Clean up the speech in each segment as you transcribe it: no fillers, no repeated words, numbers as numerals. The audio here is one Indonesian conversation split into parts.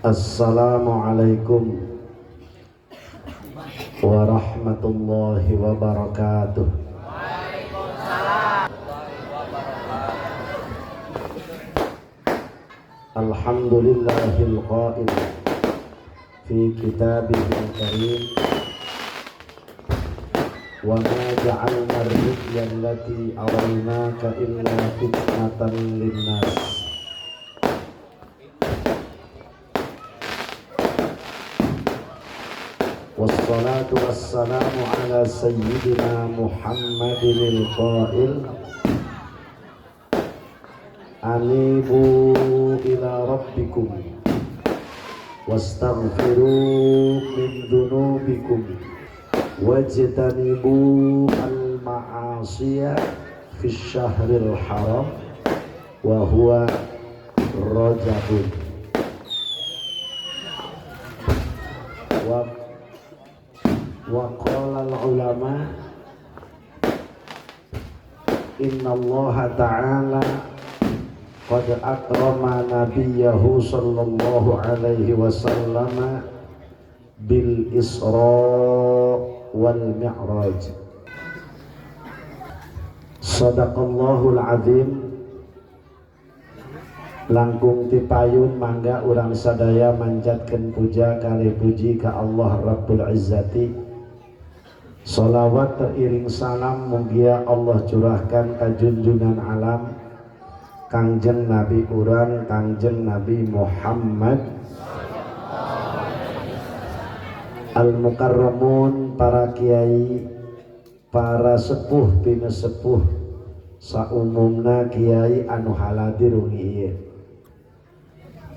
Assalamualaikum warahmatullahi wabarakatuh. Alhamdulillahil qail fi kitabihil karim wa ma ja'alna ar-ru'ya allati araynaka illa fitnatan linnas. Wassalatu wassalamu ala sayyidina Muhammadinil qail anibu ila rabbikum wastaghfiru min dunubikum wajtanibu al-ma'asiya fi syahril haram wa huwa rajabun. Wa qala al-ulama inna Allah ta'ala qad akrama nabiyahu sallallahu alaihi wasallam bil Isra wal Mi'raj. Sadaqallahul azim. Langkung tipayun mangga urang sadaya manjatkeun puja kali puji ka Allah Rabbul Izzati. Salawat teriring salam mugia Allah curahkan ka junjungan alam Kangjeng Nabi urang Kangjeng Nabi Muhammad al-mukarramun, para kiai, para sepuh pina sepuh saumumna kiai anu haladir ieu.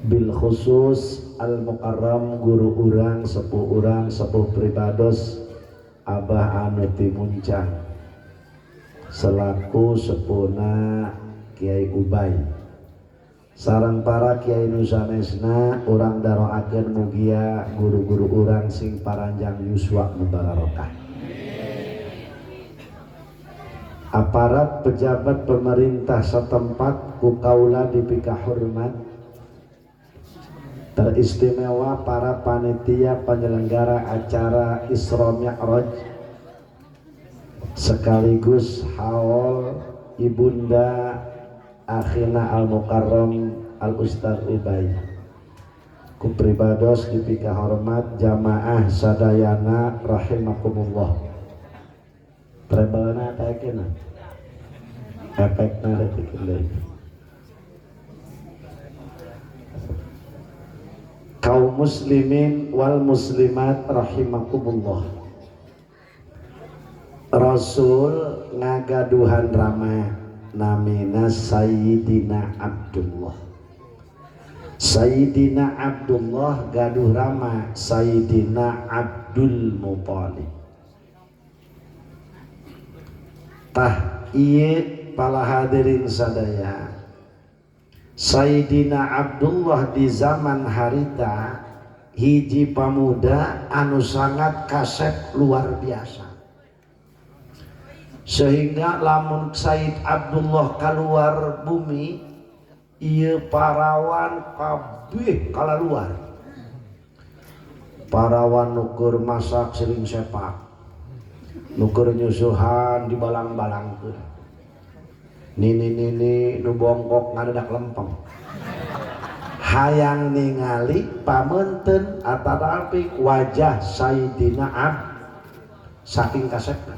Bil khusus al-mukarram guru urang sepuh pribados Abah anu ti Muncang selaku sepuhna Kiai Ubay sareng para kiai nu sanesna urang daroakeun mugia guru-guru urang sing paranjang yuswa nu barokah. Aparat pejabat pemerintah setempat ku kaula dipika hormat, teristimewa para panitia penyelenggara acara Isra Mi'raj sekaligus haul ibunda akhina al-mukarram al-ustaz Ubay. Ku pribados dipika hormat jamaah sadayana rahimakumullah. Trebelna taekena efekna retikeun deui. Kaum muslimin wal muslimat rahimakumullah. Rasul ngagaduhan rama namina Sayyidina Abdullah. Sayyidina Abdullah gaduh rama Sayyidina Abdul Muthalib. Tah ieu pala hadirin sadaya, Sayyidina Abdullah di zaman harita hiji pamuda anu sangat kasep luar biasa, sehingga lamun Sayyid Abdullah keluar bumi ieu parawan kabeh kalaluar. Parawan nukur masak sering sepak, nukur nyusuhan di balang-balangkeun, nini nu bongkok ngadedak lempeng, hayang ningali pameunteun atanapi wajah Sayyidina saking kasepna.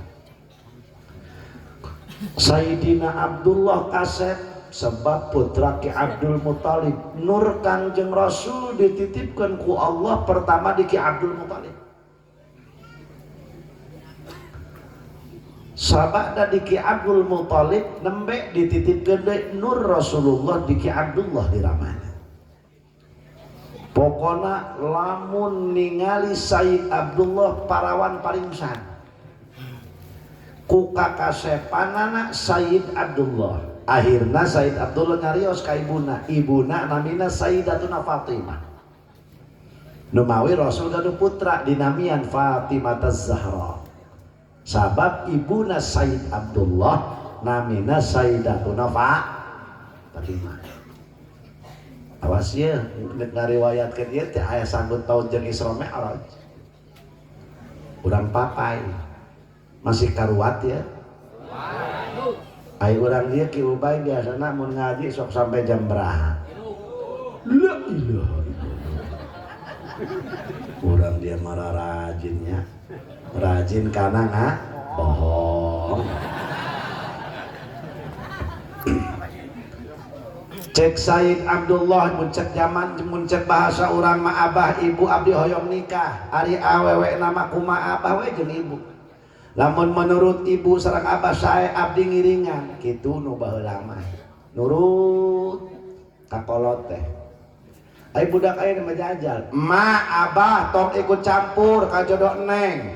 Sayyidina Abdullah kasep sebab putra Ki Abdul Muthalib. Nur Kangjeng Rasul dititipkeun ku Allah pertama di Ki Abdul Muthalib. Sabada di Ki Abdul Muthalib nembe dititipkeun deui Nur Rasulullah di Ki Abdullah di ramana. Pokona lamun ningali Sayyid Abdullah parawan paling san. Ku kakasepanana Sayyid Abdullah. Akhirna Sayyid Abdullah nyarios ka ibuna namina Sayyidatuna Fatimah. Numawi Rasul gaduh putra dinamian Fatimah Az-Zahra. Sabab ibuna Sayyid Abdullah namina Sayyidatuna Fatimah. awas ya ngariwayatkeun ieu teh aya sambut tahun jeung Isra Mi'raj urang papai masih karuat ya ai urang ieu Ki Ubay biasana mun ngaji sok sampai jam beraha la ilaha urang dia marah rajinnya rajin karena bohong. Cek Said Abdullah muncak zaman muncak bahasa orang ma abah ibu abdi hoyong nikah ari awewe nama kumaha abah we jeung ibu lamun menurut ibu sareng abah sae abdi ngiringan kitu nu baheula mah nurut ka kolot teh ai budak aya mah jajal ma abah tong ikut campur ka jodoh neng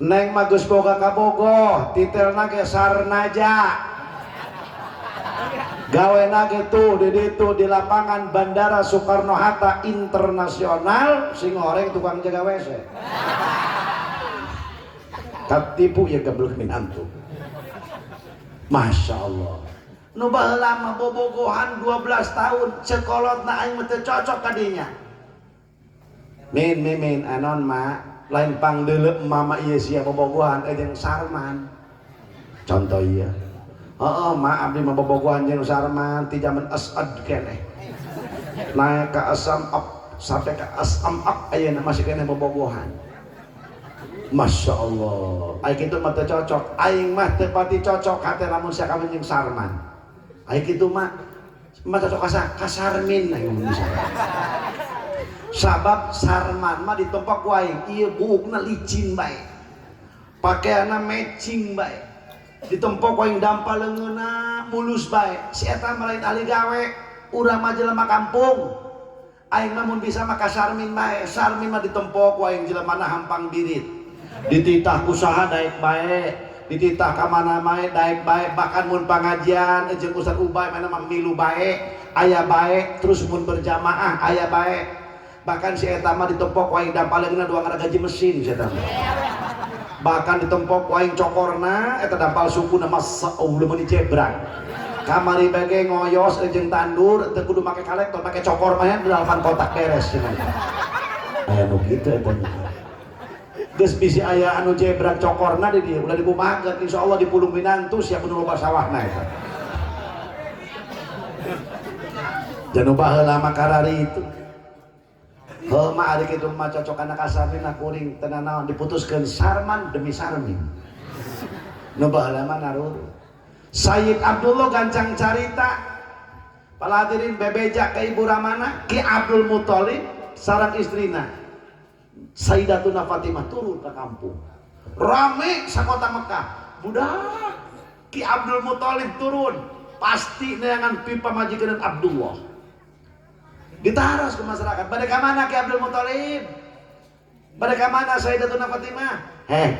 neng mah geus boga kabogoh titelna ge Sarnaja gawena gitu di ditu di lapangan Bandara Soekarno-Hatta Internasional sing goreng tukang jaga WC katipu ya geblek minantu Masya Allah nu baheula mah bobogohan 12 tahun cekolotna aing mah teu cocok kadinya min anon mah lain pangdeuleu mama ieu sia bobogohan jeung Sarman contoh ieu ma abdi mah bobogohan jeung Sarman ti zaman Asad keneh naik ka Asam up sampai ka Asam up ayeuna masih keneh bobogohan Masya Allah ai kitu mah teu cocok aing mah teu pati cocok hate lamun sia kawin jeung Sarman ai kitu mah cocok ka Sarmin aing mun saya sabab Sarman mah ditempak ku aing ieu buukna licin bae pakaianna matching bae ditempok waing dampal leungeuna mulus bae si eta mah lain ahli gawe urang mah jelema kampung aing mah mun bisa mah ka Sarmin bae Sarmin mah ditempok waing jelemana hampang birit dititah usaha daek bae dititah ka mana bae daek bae bahkan mun pangajian jeung Ustaz Ubay mana mah milu bae aya bae terus mun berjamaah aya bae bahkan si eta mah ditempok waing dampal leungeuna dua ngara gaji mesin si eta bahkan ditempok waing cokorna eta dampal suku nama Allah meni jebrang kamari bage ngoyos jeung tandur teu kudu make kolektor make cokor mah ya 8 kotak beres cenah aya nu kitu eta geus bisi aya anu jebrang cokorna di dieu ulah dibumakeun insyaallah di Pulung Minantus siap nu loba sawahna eta jangan baheula mah karari itu mah ari kitu mah cocokan ka Sarmin kuring teu naon diputuskeun Sarman demi Sarmin. Nu baheula mah narur. Sayyid Abdullah gancang carita. Paladirin bebeja ka Ibu Ramana Ki Abdul Muthalib sareng istrina. Sayyidatuna Fatimah turun ke kampung. Rame sakota Mekah. Budak Ki Abdul Muthalib turun. Pasti neangan pipa majikeun Abdullah. Ditaros ke masyarakat. Bade ka mana Ki Abdul Muthalib? Bade ka mana Sayyidatuna Fatimah?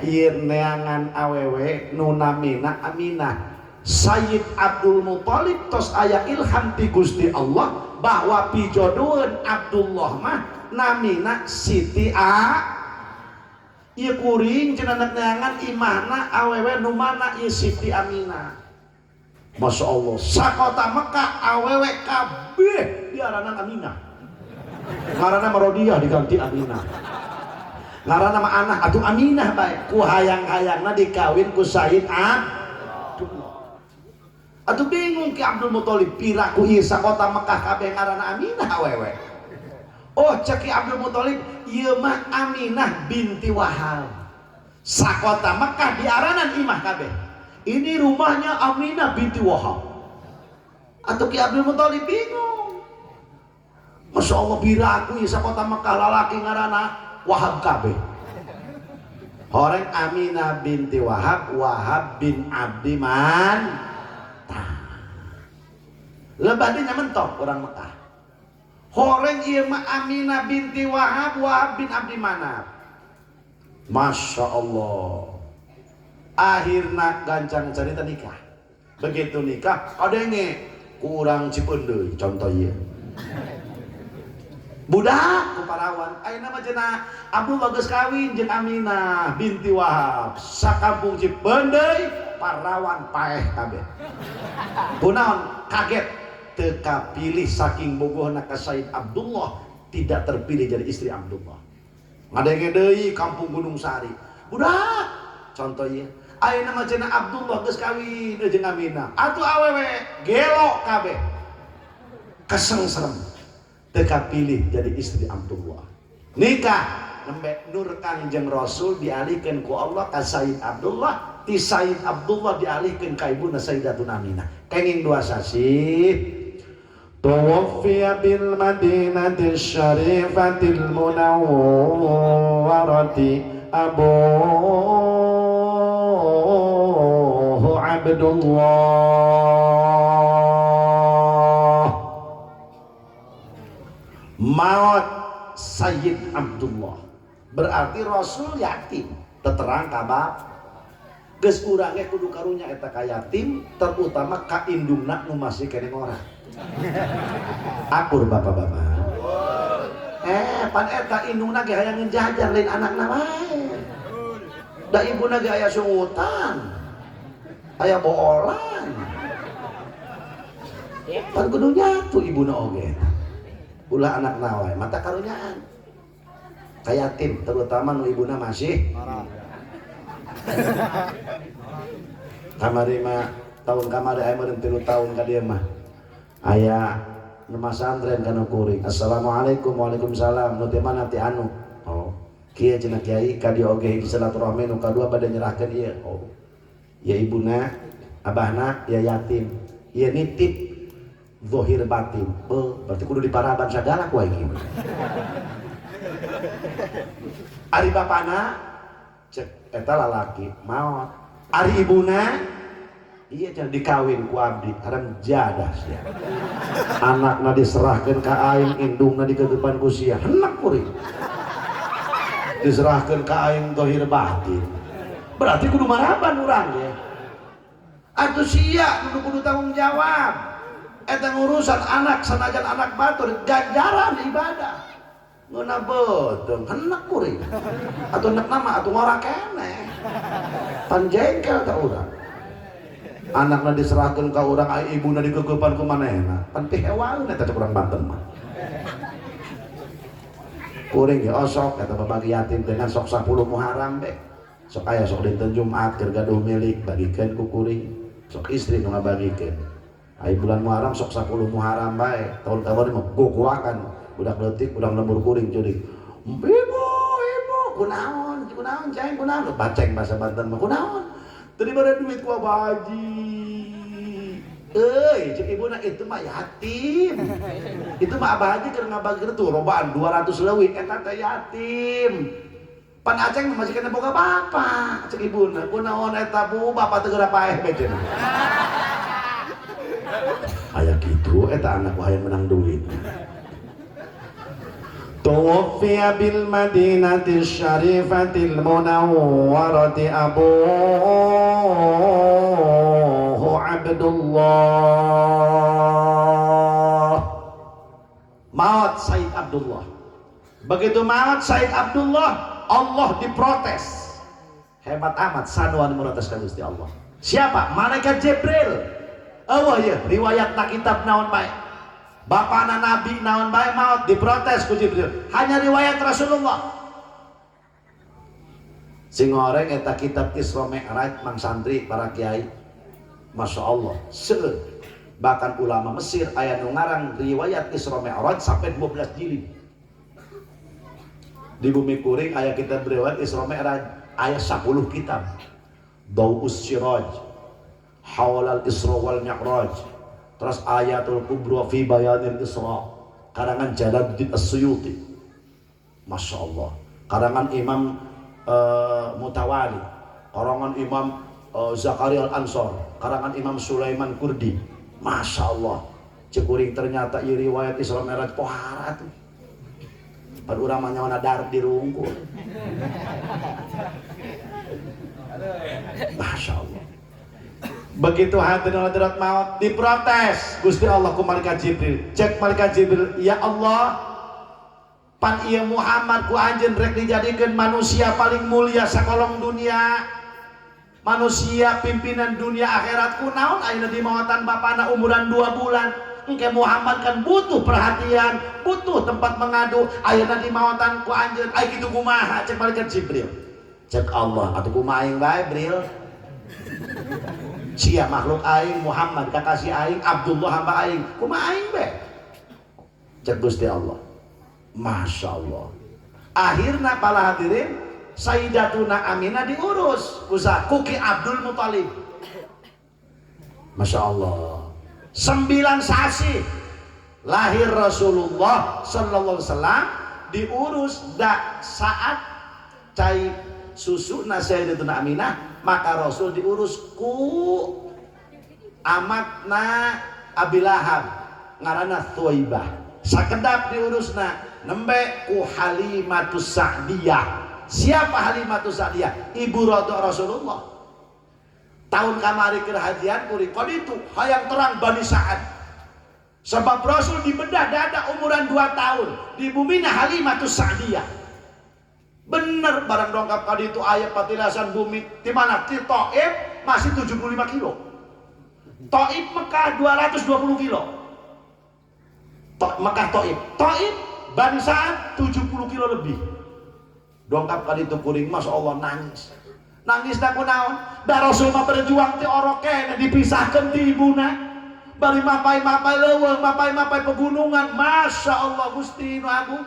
Ieu neangan awewe nu namina Aminah. Sayyid Abdul Muthalib tos aya ilham ti Gusti Allah bahwa pijodoeun Abdullah mah namina Siti ieu kuring cenah neangan imahna awewe nu mana ieu Siti Aminah. Masya Allah, sakota Mekah awewe kabeh diaranan Aminah. Ngaranna Marodiah diganti Aminah. Ngaranna mah anak atuh Aminah bae. Ku hayang-hayangna dikawin ku Sayyid Abdullah. Atuh bingung Ki Abdul Muthalib piraku ieu sakota Mekah kabeh ngaranna Aminah awewe. Oh, cek Ki Abdul Muthalib ieu mah Aminah binti Wahab. Sakota Mekah diaranan imah kabeh. Ini rumahnya Aminah binti Wahab. Atau Ki Abdul Muthalib bingung. Masya Allah biraku isa kota Mekah lalaki ngarana Wahab kabeh. Horeng Aminah binti Wahab, Wahab bin Abdi Man. Lebah dia mentok orang Mekah. Horeng ieu mah Aminah binti Wahab, Wahab bin Abdi Manaf. Masya Allah. Akhirna gancang cerita nikah. Begitu nikah adenge kurang cipeundeuy contoh ieu. Budak ku parawan ayeuna mah cenah Abdullah geus kawin jeung Aminah binti Wahab. Sakampung cipeundeuy parawan paeh kabeh. Kunaon kaget teka pilih saking bogohna ka Said Abdullah tidak terpilih jadi istri Abdullah. Ngadenge deui kampung Gunung Sari. Budak contohnya ayeuna mah cenah Abdullah geus kawin jeung Aminah. Atuh awewe gelo kabeh. Kesengserem. Teka pilih jadi istri Abdullah. Nikah nembe nur Kangjeng Rasul dialihkeun ku Allah ka Said Abdullah, ti Said Abdullah dialihkeun ka ibuna Sayyidatuna Aminah. Kenging dua sasi. Tuwaffiya bil Madinati Syarifatil Munawwarati Abu Abdullah. Maut Sayyid Abdullah. Berarti Rasul yatim. Teterang kabab. Geus urang ge kudu karunya eta ka yatim, terutama ka indungna nu masih keneh ngorang. Akur bapak-bapak. Pan eta indungna ge hayang ngejajar lain anakna wae. Da ibuna ge aya sungutan. Aya boolan. Pan kudu nyatu ibuna oge. Ulah anakna wae mata karunyaan. Ka yatim terutama nu ibuna masih kamari mah tahun kamari aya meureun 3 tahun ka dieu mah. Aya nu masantren kana kuring. Assalamualaikum waalaikumsalam. Nu teh mana teh anu? Oh, kieu cenah kiai ka dieu oge silaturahmi nu kadua bade nyerahkeun ieu. Oh. Ya ibuna, abahna ya yatim. Ieu nitip zahir batin. Oh, berarti kudu diparaban sagala ku aing. Ari bapana cek eta lalaki maot. Ari ibuna iya jangan dikawin ku abdi haram jadah sia. Anakna diserahkeun ka aing, indungna dikegepan ku sia. Henek kuring. Diserahkeun ka aing zahir batin. Berarti kudu maraban urang ya. Atuh sia kudu tanggung jawab. Eta ngurusan anak sanajan anak batur ganjaran ibadah. Ngeuna beuteung henek kuring. Atuh nek nama atuh ngora keneh. Pan jengkel ka urang. Anakna diserahkeun ka urang ai ibuna digeugepan ku manehna. Pan pihewaeun eta urang Banten mah. Kuring ge osok eta babagi yatim dengan sok 10 Muharram be. Sok aya sok dinten Jumat keur gaduh milik bagikeun ku kuring. Sok istri nu ngabagikeun. Ai bulan Muharram sok 10 Muharram bae. Tahun kamari mah gogoakan budak leutik budak lembur kuring curik. Ibu, kunaon ceng kunaon baceng bahasa Banten mah kunaon. Tadi pada duit ku Abah Haji. Cek ibuna itu mah yatim. Itu mah Abah Haji keur ngabagikeun tuh robaan 200 leuwih eta teh yatim. Pan aceng masih kena boga bapak. Cek ibuna, kunaon eta Bu, bapak teu geura paeh we cenah. Aya kitu eta anak hayang menang duit. Tuwaffiya bil Madinati Syarifatil Munawwarati Abu Abdullah. Maut Said Abdullah. Begitu maut Said Abdullah, Allah diprotes. Hebat amat sanuan protes ka Gusti Allah. Siapa? Malaikat Jibril. Allah ya, riwayat na kitab naon bae. Bapana Nabi naon bae maut diprotes ku Jibril. Hanya riwayat Rasulullah. Sing ngoreng eta kitab Isra Mi'raj mang santri para kiai. Masya Allah. Seueur. Bahkan ulama Mesir aya nu ngarang riwayat Isra Mi'raj sampai 12 jilid. Di bumi kuring aya kitab riwayat Isra Mi'raj aya 10 kitab. Dau'us Siraj, Hawlal Isra wal Mi'raj. Terus Ayatul Kubra fi Bayanil Isra karangan Jalaluddin As-Suyuti. Masya Allah. Karangan Imam Mutawali, karangan Imam Zakaria Al-Ansor, karangan Imam Sulaiman Kurdi. Masya Allah. Cekuring ternyata ieu riwayat Isra Mi'raj pohara tuh. Pada urang mah nyawana dar dirungkul. Masya Allah. Begitu hadirat maut diprotes Gusti Allah ku malaikat Jibril. Cek malaikat Jibril, ya Allah, pan ieu Muhammad ku anjeun rek dijadikeun manusia paling mulia sakolong dunia, manusia pimpinan dunia akhirat. Kunaon ayeuna di mawatan bapana umuran 2 bulan engke Muhammad kan butuh perhatian, butuh tempat mengadu. Ayeuna di maotan ku anjeun, ai kitu kumaha cek malaikat Jibril. Cek Allah, atuh kumaha aing bae, Bril. Sia makhluk aing Muhammad kakasih aing Abdullah hamba aing, kumaha aing bae. Cek Gusti Allah. Masya Allah. Akhirna para hadirin, Sayyidatuna Aminah diurus kuki Abdul Muthalib. Masya Allah. 9 sasi lahir Rasulullah sallallahu alaihi wasallam, diurus dak saat cai susu Sayyidatuna Aminah, maka Rasul diurus ku amatna Abi Lahab ngaranna Thuwaibah. Sakedap diurusna nembe ku Halimatus Sa'diyah. Siapa Halimatus Sa'diyah? Ibu rodok Rasulullah. Tahun kamari kerhajian kuring kod itu hayang terang Bani Sa'ad. Sebab Rasul dibedah dada umuran 2 tahun, di bumina Halimatus Sa'diyah. Bener barang dongkap kali itu ayat patilasan bumi di mana? Di Taif masih 75 kilo. Taif Mekah 220 kilo. Mekah Taif Bani Sa'ad 70 kilo lebih. Dongkap kali itu kuring, Masya Allah nangis. Nangis dak kunaon? Da Rasul mah berjuang ti orokena dipisahkeun ti ibuna. Bari mapai-mapai leuweung, mapai-mapai pegunungan. Masya Allah Gusti nu Agung.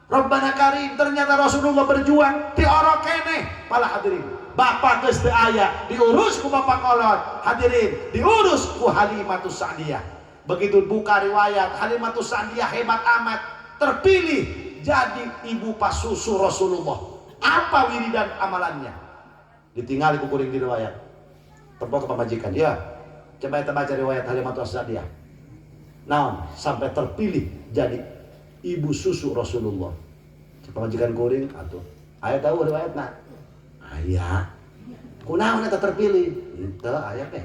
Rabbana Karim, ternyata Rasulullah berjuang ti orokene. Pala hadirin, bapak geus teu aya, diurus ku bapak kolot. Hadirin, diurus ku Halimatus Sa'diyah. Begitu buka riwayat, Halimatus Sa'diyah hebat amat, terpilih jadi ibu pasusu Rasulullah. Apa wiridan amalannya? Ditinggali ku kuring di riwayat. Tepok ke pamajikan, ya. Coba kita baca riwayat Halimatus Sa'diyah. Naon sampai terpilih jadi ibu susu Rasulullah. Pamajikan kuring atuh. Aya tahu riwayatna? Aya. Kunaon eta terpilih? Henteu aya teh.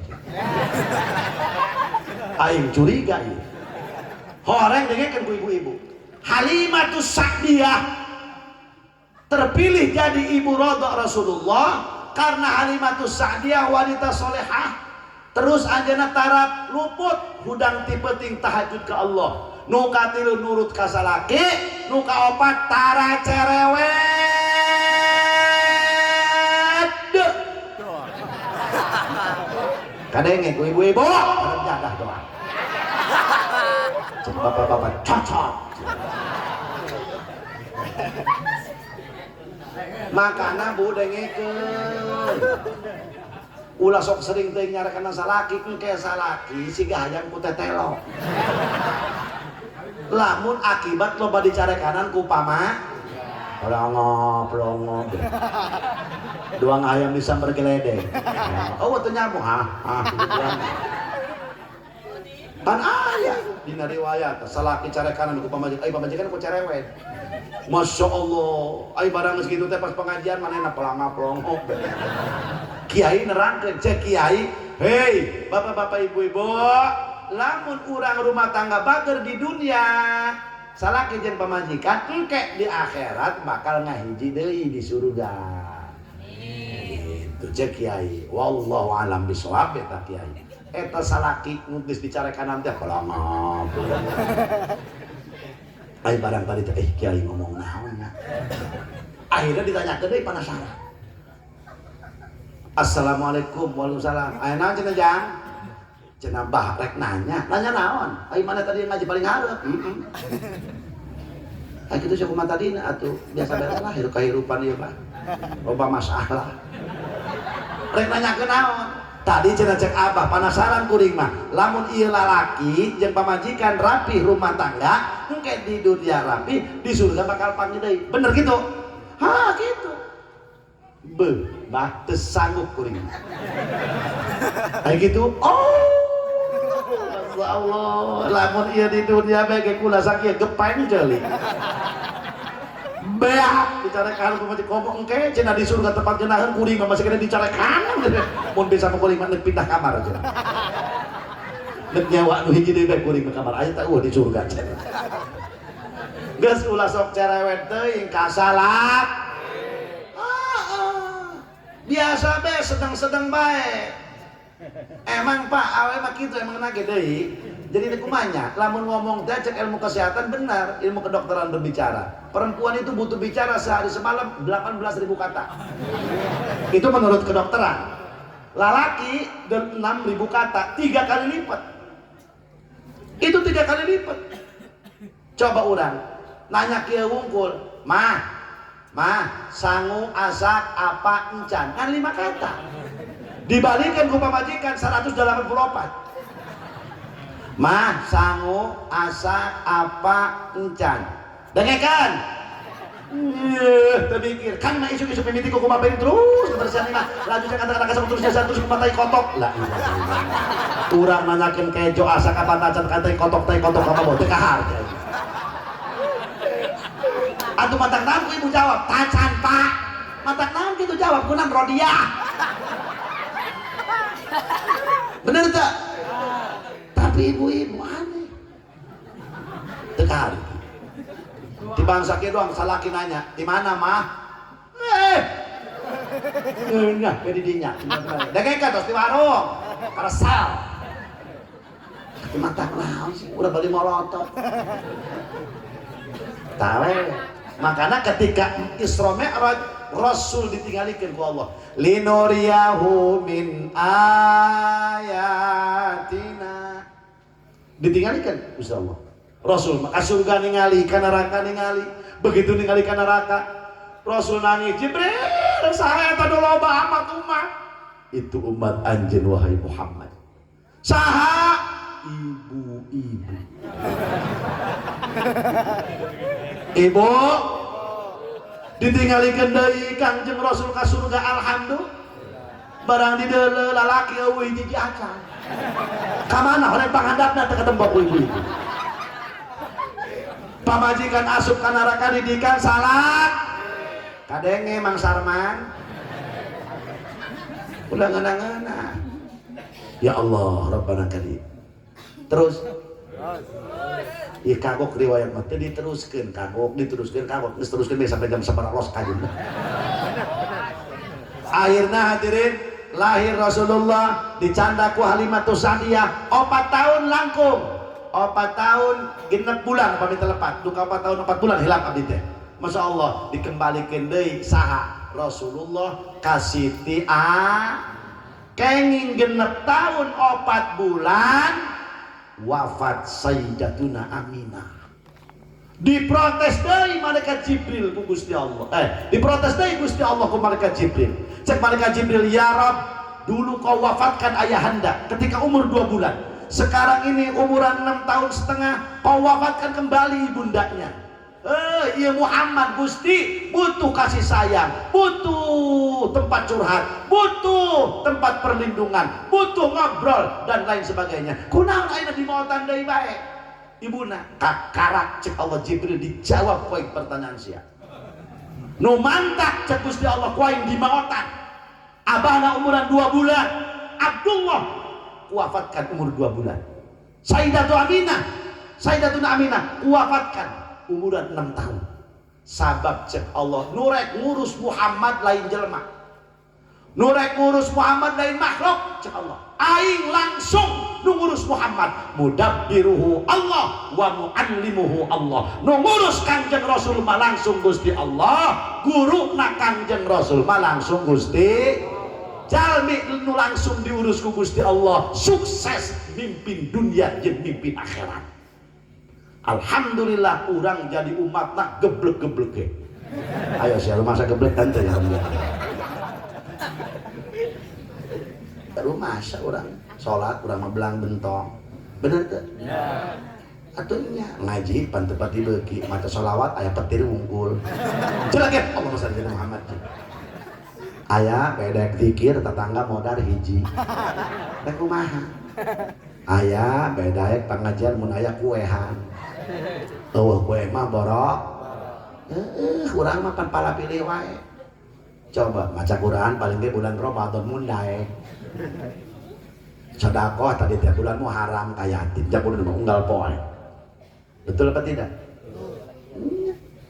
Aing curiga ieu. Horeng dengekeun ku ibu-ibu. Halimatus Sa'diyah terpilih jadi ibu rodok Rasulullah karena Halimatus Sa'diyah wanita solehah. Terus anjeunna tarap luput hudang ti penting tahajud ke Allah. Nu katilu nurut ka salaki, nu kaopat tara cerewet. Kadenge ku ibu-ibu bareng jadah doa. Cek bapak-bapak cocok. Makana bu dengekeun. Ulah sok sering teh nyarekan salaki engke salaki siga hayang ku tetelo. Lamun akibat loba dicarekanan ku pama plongo doang ayam bisa bergeledek. Oh teu nyambung kan aya dina riwayat salaki carekanan ku pamajikan pamajikan ku cerewet. Masya Allah, ai barang geus kitu teh pas pengajian manehna pelongo. Kiai nerangkeun, cek kiai, hei bapak-bapak ibu-ibu, lamun urang rumah tangga bager di dunia salaki jeung pamajikan engke di akhirat bakal ngahiji deui di surga. Itu cek kiai. Wallahu alam bisawab eta kiai. Eta salaki nu geus dicarekanan teh pelongo. Ai barang tadi teh kiai ngomong naon nya. Akhirnya ditanyakeun deui penasaran. Assalamualaikum. Waalaikumsalam. Aya naon cenah Jang? Cenah bah rek nanya naon? Ai mana tadi ngaji paling hareup? Ai kitu sia kumaha tadina atuh biasa bae lah hirup kahirupan ieu mah. Loba masalah. Rek nanyakeun naon? Tadi cenah cek abah penasaran kuring mah. Lamun ieu lalaki jeung pamajikan rapi rumah tangga, engke di dunia rapi, di surga bakal panggil deui. Bener gitu? Ha gitu. Bah teu sanggup kuring. Kayak gitu. Oh Allah, lamun ieu di dunia bae ge kula sakieu gepeng deui. Beak dicarekan ku macam kobok engke cenah di surga tempat jenazah kuring mah masih kena dicarekan. Mun bisa kuring mah neuk pindah kamar aja. Neuk nyawa nu hiji deui bae kuring ke kamar aya teh di surga cenah. Geus ulah sok cerewet teuing ka salak. Biasa be sedang-sedang baik. Emang Pak awe mah kitu emang nage deui. Jadi kumanya, lamun ngomong teh cek ilmu kesehatan benar, ilmu kedokteran berbicara. Perempuan itu butuh bicara sehari semalam 18.000 kata. Itu menurut kedokteran. Lalaki 6.000 kata, 3 kali lipat. Itu 3 kali lipat. Coba orang nanya kieu wungkul, mah sangu asak apa encan, kan 5 kata. Dibalikin ku pamajikan 184. Mah sangu asak apa encan, dengekan. Terpikir kan mah isu-isu pemiti ku kumabain terus terusan mah laju saya kata-kata kasar terus kumatai kotok lah. Urang nanyakeun kejo asak apa encan katai kotok apa mau teu kahar. Atuh matak naon ku ibu jawab, tacan pak. Matak naon kitu jawab, kunam rodiah. Bener tak? Tapi ibu-ibu aneh. Tekar. Di bangsa kia doang salaki nanya, di mana mah? Nah, jadi dinya. Dagekan terus di warung. Karesal. Di matak naon sih, udah beli molotot. Tawe. Makanya ketika Isra Mi'raj Rasul ditinggalkan ku Allah. Linuriyahu min ayatina. Ditinggalkan Gusti Allah. Rasul maka surga ningali, ka neraka ningali. Begitu ningali ka neraka, Rasul nangis, Jibril, saha eta loba amat umat. Itu umat anjeun wahai Muhammad. Saha? Ibu-ibu. Ibu ditinggalikeun deui Kangjeng Rasul ka surga, alhamdulillah. Barang di deuleu lalaki eueuh hiji acan. Ka mana horeng panghandapna teu ketembok ibu itu. Pamajikan asup ka neraka didikan salat. Kadenge Mang Sarman. Ulah ngana-ngana. Ya Allah, Rabbana Karim. Terus iya kagok riwayat mah diteruskeun kagok geus teruskeun sampai jam 11 kajun. Akhirna hadirin lahir Rasulullah dicanda ku Halimatus Sa'diyah 4 tahun langkung 4 tahun genep bulan pamit telepat duka 4 tahun 4 bulan hilang abdi teh. Masya Allah dikembalikeun deui saha Rasulullah ka Siti kenging genep tahun 4 bulan wafat Sayyidatuna Aminah. Diprotes deui malaikat Jibril ku Gusti Allah. Diprotes deui Gusti Allah ku malaikat Jibril. Cek malaikat Jibril, ya Rabb, dulu kau wafatkan ayahanda ketika umur 2 bulan. Sekarang ini umuran 6 tahun setengah, kau wafatkan kembali ibundanya. Iya Muhammad Gusti butuh kasih sayang, butuh tempat curhat, butuh tempat perlindungan, butuh ngobrol dan lain sebagainya. Kunaon ayeuna dimautan deui bae ibuna? Kakarak cek Allah Jibril dijawab poin pertanyaan sia. Nu mantak cek Gusti Allah kuaing dimautan. Abahna umuran 2 bulan, Abdullah kuwafatkan umur 2 bulan. Sayyidatuna Aminah kuwafatkan umuran 6 tahun. Sabab cek Allah nurek ngurus Muhammad lain jelema, nurek ngurus Muhammad lain makhluk cek Allah. Aing langsung ngurus Muhammad, mudabbiruhu Allah wa muallimuhu Allah. Ngurus Kangjeng Rasul mah langsung Gusti Allah, guru na Kangjeng Rasul mah langsung Gusti. Jalmi nu langsung diurus ku Gusti Allah sukses mimpin dunia jeung mimpin akhirat. Alhamdulillah orang jadi umat nak geblek-geblek ke. Ayo siapa masa geblek kan teh ya. Baru masa orang sholat orang belang bentong. Bener tuh? Ya. Atunya ngaji pan tempat dibeuki maca sholawat aya petir wungkul. Jelek ya Allahumma shalli ala Muhammad. Aya bedek zikir tetangga modar hiji. Teh kumaha? Aya bedek pengajian mun aya kuehan. Kue mah borok. Kurang makan pala pilih wae. Coba baca Quran paling ge bulan Ramadan mun daek. Sedekah tadi tiap bulan mau haram ka yatim, tiap bulan mau unggal poe. Betul apa tidak?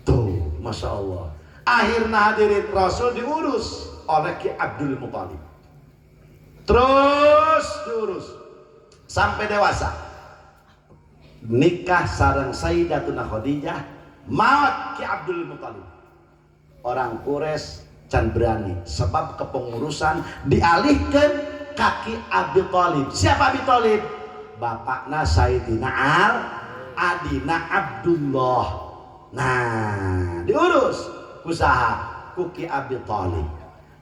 Tuh, Masya Allah. Akhirnya hadirin Rasul diurus oleh Ki Abdul Muthalib. Terus diurus sampai dewasa. nikah sareng Sayyidatuna Khadijah, maut Ki Abdul Muthalib. Orang Quraisy can berani sebab kepengurusan dialihkan kaki Abi Thalib. Siapa Abi Thalib? Bapakna Sayyidina Adina Abdullah. Nah, diurus usaha kuki Abi Thalib.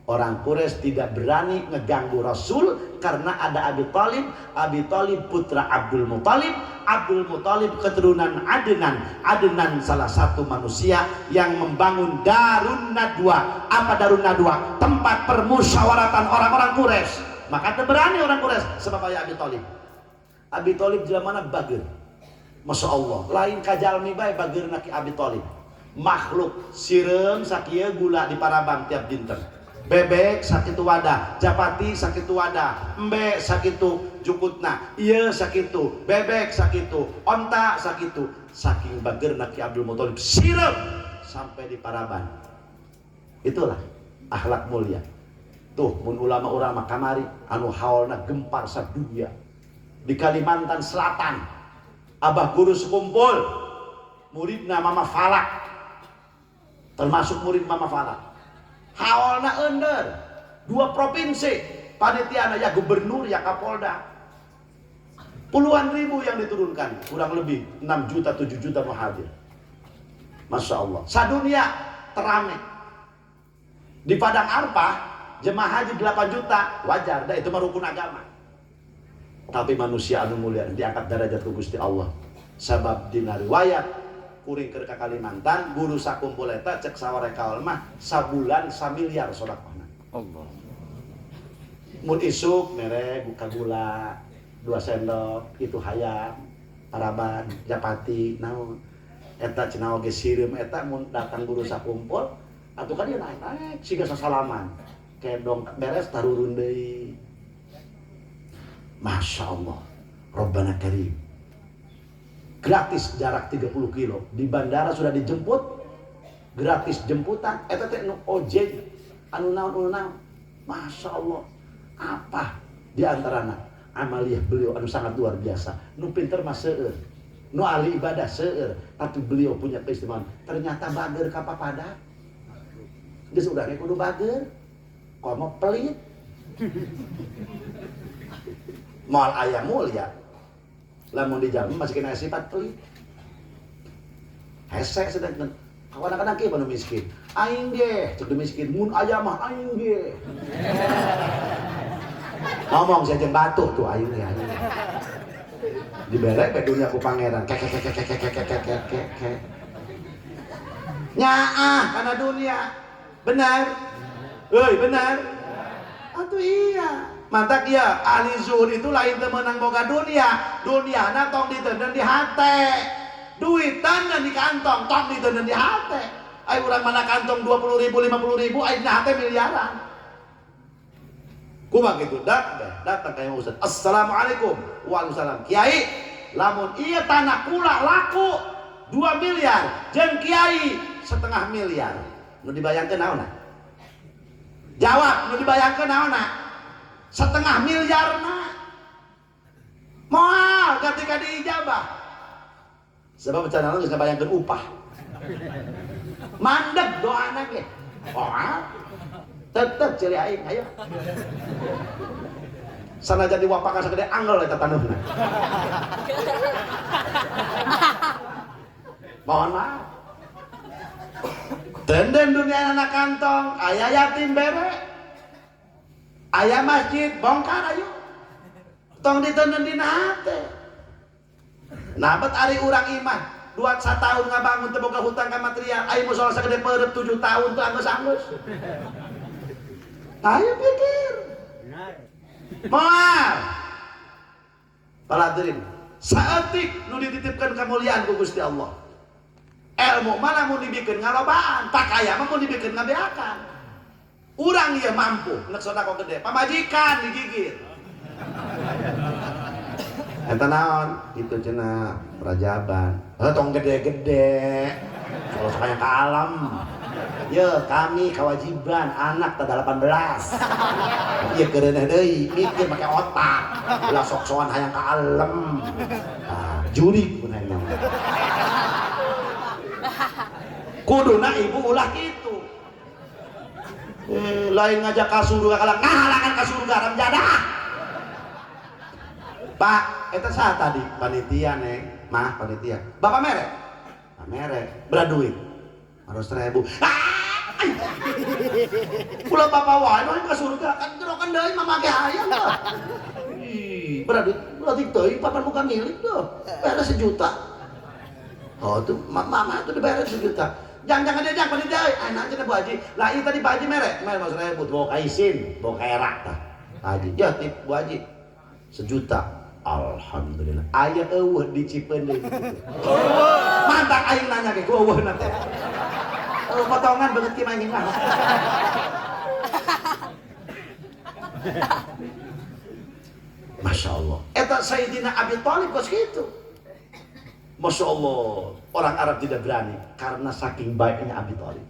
Orang Quraisy tidak berani ngeganggu Rasul karena ada Abi Thalib. Abi Thalib putra Abdul Muthalib. Abdul Muthalib keturunan Adnan. Adnan salah satu manusia yang membangun Darun Nadwa. Apa Darun Nadwa? Tempat permusyawaratan orang-orang Quraisy. Maka berani orang Quraisy sebab ayah Abi Thalib. Abi Thalib di mana bager. Masya Allah, lain kajalmi bae bager naki Abi Thalib. Makhluk sirem sakieu gula di Parabang tiap dinten. Bebek sakitu wadah, japati sakitu wadah, embe sakitu jukutna, iya sakitu, bebek sakitu, onta sakitu. Saking bager naki Abdul Muthalib sirem sampai di Paraban. Itulah akhlak mulia. Tuh mun ulama-ulama kamari anu haolna gempar sadunya. Di Kalimantan Selatan Abah Guru sekumpul muridna Mama Falak, termasuk murid Mama Falak. Haolna ender 2 provinsi panitiana, ya gubernur ya kapolda, puluhan ribu yang diturunkan, kurang lebih 6 juta 7 juta mau hadir. Masya Allah, sadunia terame. Di Padang Arfah jemaah haji 8 juta, wajar dah, itu mah rukun agama. Tapi manusia anu mulia diangkat derajat ku Gusti Allah. Sabab dina riwayat kuring ke Kalimantan, guru sakumpul eta cek sawarekaol mah sabulan 1 miliar sedekahna. Allah. Mun isuk mere buka gula 2 sendok itu hayam, Paraban, japati, naon. Eta cenah oge sireum eta mun datang guru sakumpul, atuh kan dia naik-naik siga sasalaman. Kedong beres tarurun deui. Masya Allah, Rabbana Karim. Gratis jarak 30 kilo. Di bandara sudah dijemput, gratis jemputan. Eta teh nu ojek, anu naon. Masya Allah. Apa di antarana amaliyah beliau anu sangat luar biasa. Nu pinter mah seueur, nu ahli ibadah seueur, tapi beliau punya keistimewaan. Ternyata bager ka papada. Geus urang kudu bager. Komo pelit. Moal aya mulia, lamun dijamin masih kena sifat pelit. Hese sedangkan kadang-kadang kieu panu miskin. Aing ge cek miskin, mun aya mah aing ge. Ngomong saja batu tuh aing ge. Dibere ke dunia ku pangeran. Kek. Nyaah kana dunia. Benar. Euy, benar. Atuh iya. Mantak ya, ahli zuhud itu lain temenang boga dunia. Dunia tong ditenden di hate. Duitan dan di kantong, tong ditenden di hate. Ay urang mana kantong 20 ribu, 50 ribu, ay di hate miliaran. Kumaha gitu, datang kayak Ustaz. Assalamualaikum. Waalaikumsalam. Kiai, lamun iya tanah kula laku 2 miliar, jeung kiai 1,5 miliar. Nu dibayangkeun naonna? Jawab, nu dibayangkeun naonna? 1,5 miliar na moal ketika diijabah sebab bencana lu bisa bayangkan upah mandek doana ge moal tetep ciri aing ayo sana jadi wapakan segede anggel eta taneuhna mohon maaf denden dunia anak kantong aya yatim bere. Aya masjid bongkar ayo. Tong ditenen dina hate. Nabat ari urang imah 2 tahun ngabangun teu boga hutang ka material, aya musola sagede peureup 7 tahun teu anggeus-anggeus. Ayo pikir. Moal. Paladirin, saeutik nu dititipkeun kamuliaan ku Gusti Allah. Ilmu mana mun dibikeun ngalobaan, pakaya mah mun dibikeun ngabeakan. Urang ieu mampu, nek sodako gede, pamajikan digigir. Eta naon? Itu cenah Rajaban. Tong gede-gede. Kalau sakaya ka alam. Ye, kami kewajiban anak tada 18. Ieu keureuneh deui, mikir make otak. Ulah sok-sokan hayang ka alam. Nah, jurig mun Kuduna ibu ulah gitu. Lain ngajak ka surga kalah ngahalangan ka surga ram jadah. Pak, eta saha tadi panitia neng, mah panitia. Bapak merek? Nah, merek. Berapa duit? 100.000. Ulah bapak wae mah ka surga kan gerokan deui mah make hayang lah. Ih, berapa duit? Berarti teuing papan bukan milik tuh. Bayar 1 juta. Oh tuh mama tuh dibayar 1 juta. Jangan diajak panitia, anak aja Bu Haji. Lah ini tadi Pak Haji merek, merek maksudnya bawa kaisin, bawa kaerak tah. Haji, ya tip Bu Haji 1 juta. Alhamdulillah. Aya eueuh di Cipeundeuh. Mantap aing nanya ke ku eueuh na teh. Potongan beungeut ki mah mah. Masya Allah. Eta Sayyidina Abi Thalib kos gitu. Masya Allah, orang Arab tidak berani karena saking baiknya Abi Thalib.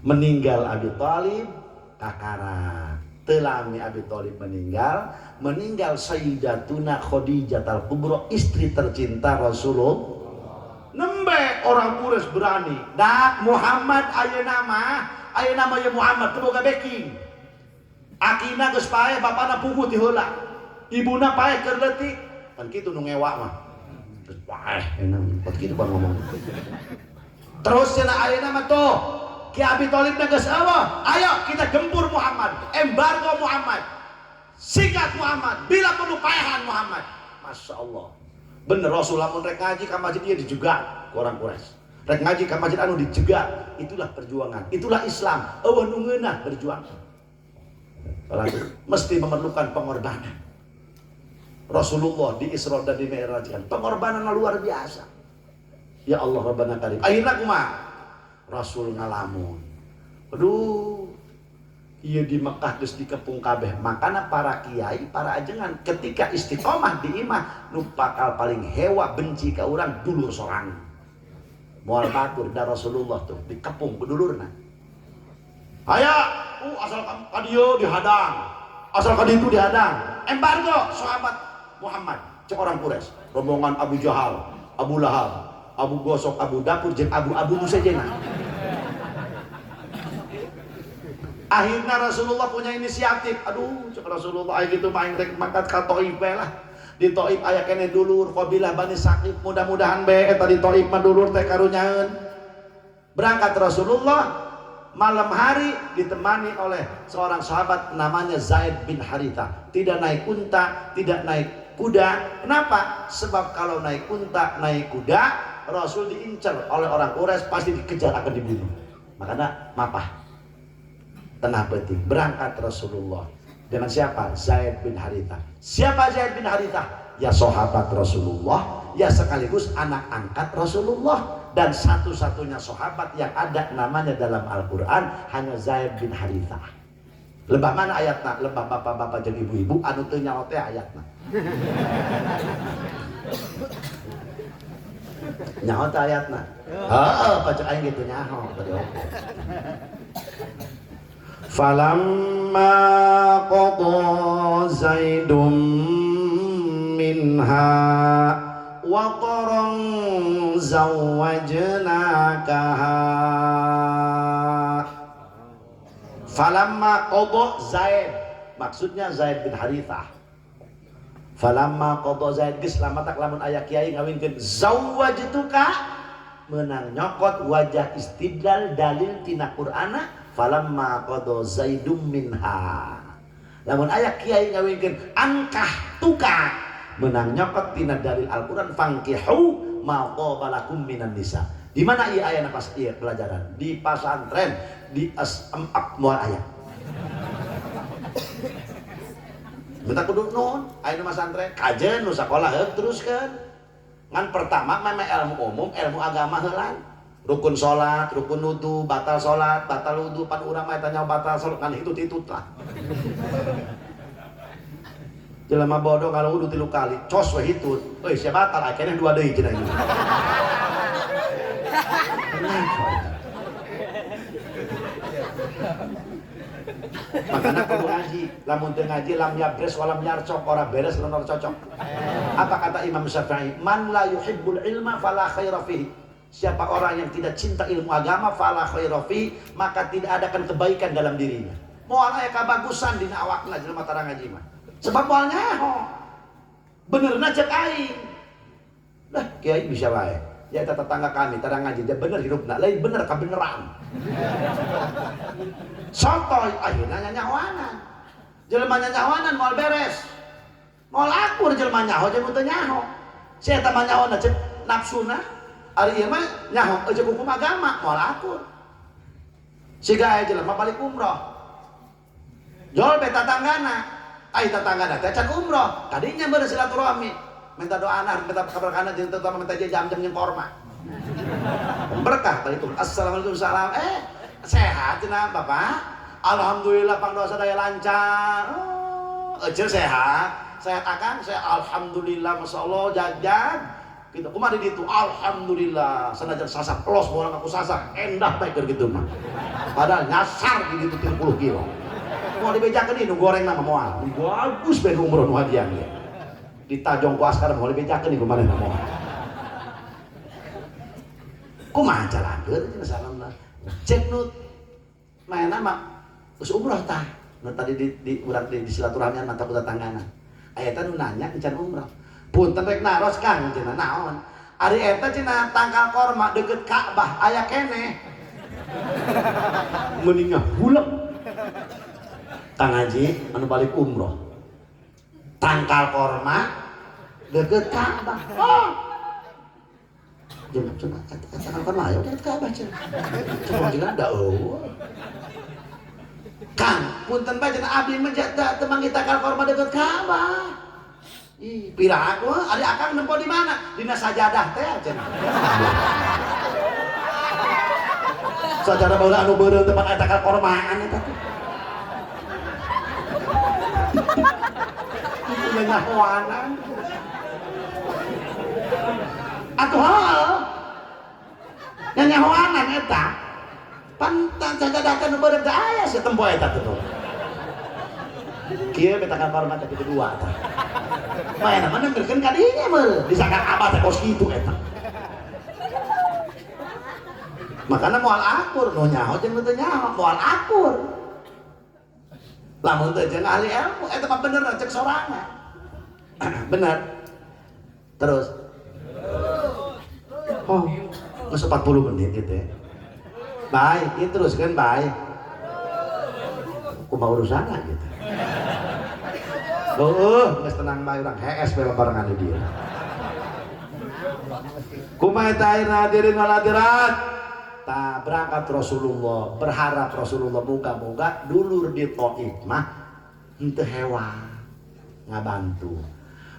Meninggal Abi Thalib, kakara. Telami Abi Thalib meninggal Sayyidatuna Khadijah al-Kubra, istri tercinta Rasulullah. Nembe orang Quraisy berani. Dak Muhammad ayeuna mah ya Muhammad teu boga backing. Akina geus pae bapana puguh ti heula. Ibuna pae keur leutik. Kan kitu nu ngewa mah. Geus pae enak pot kitu pan ngomong. Terus cenah ayeuna mah tuh Ki Abi Thalib geus eueuh, ayo kita gempur Muhammad, embargo Muhammad, sikat Muhammad, bila penupayahan Muhammad. Masya Allah, bener Rasulullah mun rek ngaji ka masjid dia dijegat ku orang Quraisy, rek ngaji ka masjid anu dijegat. Itulah perjuangan, itulah Islam. Eueuh nu ngeunah berjuang, mesti memerlukan pengorbanan. Rasulullah di Isra dan di Mi'raj kan pengorbanan luar biasa. Ya Allah Rabbana Karim. Akhirnya kumaha? Rasul ngalamun. Aduh, iya di Mekah geus dikepung kabeh. Makana para kiai, para ajengan ketika istiqomah di imah nu bakal paling hewa benci ka urang dulur sorang. Moal batur da Rasulullah tuh dikepung ku dulurna. Aya, asal ka dieu dihadang. Asal ka ditu dihadang. Embargo sahabat Muhammad, cek orang Quraisy. Rombongan Abu Jahal, Abu Lahab, Abu Gosok, Abu Dapur, jeung Abu Musajena. Akhirnya Rasulullah punya inisiatif. Aduh, cek Rasulullah aya kitu mah rek mangkat ka Thaif lah. Di Thaif aya keneh dulur qabilah Bani Saqif, mudah-mudahan be eta di Thaif mah dulur teh karunyaeun. Berangkat Rasulullah malam hari ditemani oleh seorang sahabat namanya Zaid bin Haritha. Tidak naik unta, tidak naik kuda. Kenapa? Sebab kalau naik unta, naik kuda, Rasul diincar oleh orang Quraisy, pasti dikejar akan dibunuh. Makanya mapah. Tengah penting berangkat Rasulullah dengan siapa? Zaid bin Haritha. Siapa Zaid bin Haritha? Ya sahabat Rasulullah, ya sekaligus anak angkat Rasulullah, dan satu-satunya sahabat yang ada namanya dalam Al-Quran hanya Zaid bin Haritha. Lebah mana ayatna? Lebah bapak-bapak jeung ibu-ibu anu teu nyaho teh ayatna. Nyaho teh ayatna. Heeh, pacek aing kitu nyaho tadi oke. Falamma qada Zaidum minha wa qaran zawwajnakaha. Falamma qada Zaid, maksudnya Zaid bin Harithah. Falamma qada Zaid geus lamatak lamun aya kiai ngawinkeun zawwajtuka, meunang nyokot wajah istidlal dalil tina Qur'ana. Falamma qada Zaidum minha, lamun aya kiai ngawinkeun angkah tuka, menang nyokot tina dalil Al-Qur'an fangkihu ma qabalakum minan nisa. Di mana ieu aya pas ieu pelajaran? Di pasantren, di as'am'ab moal aya. Minta kudu nun, aya nu pasantren, kajen nu sakola heuh teruskeun. Ngan pertama mah ilmu umum, ilmu agama heulan. Rukun sholat, rukun wudu, batal sholat, batal wudu, pan urang mah tanya batal sholat, kan hitut-hitut lah. Jelema bodoh kalau wudu 3 kali, cos we hitut. Euy, sia batal akhirnya 2 deui cenah ieu. Makanya kudu ngaji, lamun teu ngaji lam yabres walam yarcok, ora beres lan ora cocok. Apa kata Imam Syafi'i? Man la yuhibbul ilma fala khaira fihi. Siapa orang yang tidak cinta ilmu agama fala khaira fihi, maka tidak ada kebaikan dalam dirinya. Moal aya kabagusan dina awakna jelema tara ngaji mah. Sebab moal nyaho. Benerna cek aing. Lah kiai bisa wae. Ya eta tetangga kami tara ngaji dia bener hidupna, lain bener kabeneran. Sotoy ayeuna nyanyahoanan. Jelema nyanyahoanan moal beres. Moal akur jelema nyaho jeung teu nyaho. Si eta mah nyahoana cek nafsuna. Ari ieu mah nyaho aja hukum agama moal akur. Siga aya jelema balik umroh. Jol be tatanggana. Ai tatanggana teh can umroh. Kadinya beureuh silaturahmi. Minta doa anak, minta keberkahan, terutama minta jam-jam yang korma. Berkah tadi itu. Assalamualaikum salam. Sehat cenah Bapak. Alhamdulillah pang dosa daya lancar. Ecil sehat. Sehat akang, saya alhamdulillah masyaallah jajan. Kita kumaha di ditu alhamdulillah. Sanajan sasak los bolang aku sasak endah bae keur kitu mah. Padahal nyasar di ditu 30 kilo. Mau dibejakeun nu goreng nama moal. Bagus bae umroh nu hadiah ge. Di Tajong ku askar mau dibejakeun ieu kumaha moal. Kumaha calakeun cenah salamna. Cek nu mainan mah geus umroh tah. Nu tadi di urang di silaturahmian mata tetanggana. Aya teh nu nanya encan umroh. Punten rek naros Kang cenah naon? Ari eta cenah tangkal korma deukeut Ka'bah aya keneh. Mending ngahuleng. Kang Haji anu balik umroh. Tangkal korma deukeut Ka'bah. Oh. Jeung cenah tangkal korma aya deukeut Ka'bah cenah. Cenah jeung da eueuh. Kang, punten bae cenah abdi mah teu manggi tangkal korma deukeut Ka'bah. Ih, pira aku ari akang nempo di mana? Dina sajadah teh cenah. Sajadah baheula anu beureum teh pakai tangkal kormaan eta teh. Itu nyahoanan. Atuh hal. Nyahoanan eta. Pantan sajadah teh nu beureum teh aya satempo eta teh. Kieu beta kabar mah tapi kedua tah. Maena mah nengkeun ka dinya meureun, disangka abah teh kos kitu eta. Makana moal akur, nu nyaho jeung nu teu nyaho, moal akur. Lamun teu jeung ahli ilmu eta mah bener cek sorangan. Bener. Terus. Oh, geus 40 menit gitu ya. Baik, ieu teruskeun baik. Kumaha urusanna gitu. Geus tenang bae urang HS bae barengan di dieu. Kumaha eta ayeuna hadirin wal hadirat? Ta berangkat Rasulullah, berharap Rasulullah moga-moga dulur di Thaif mah henteu hewan ngabantu.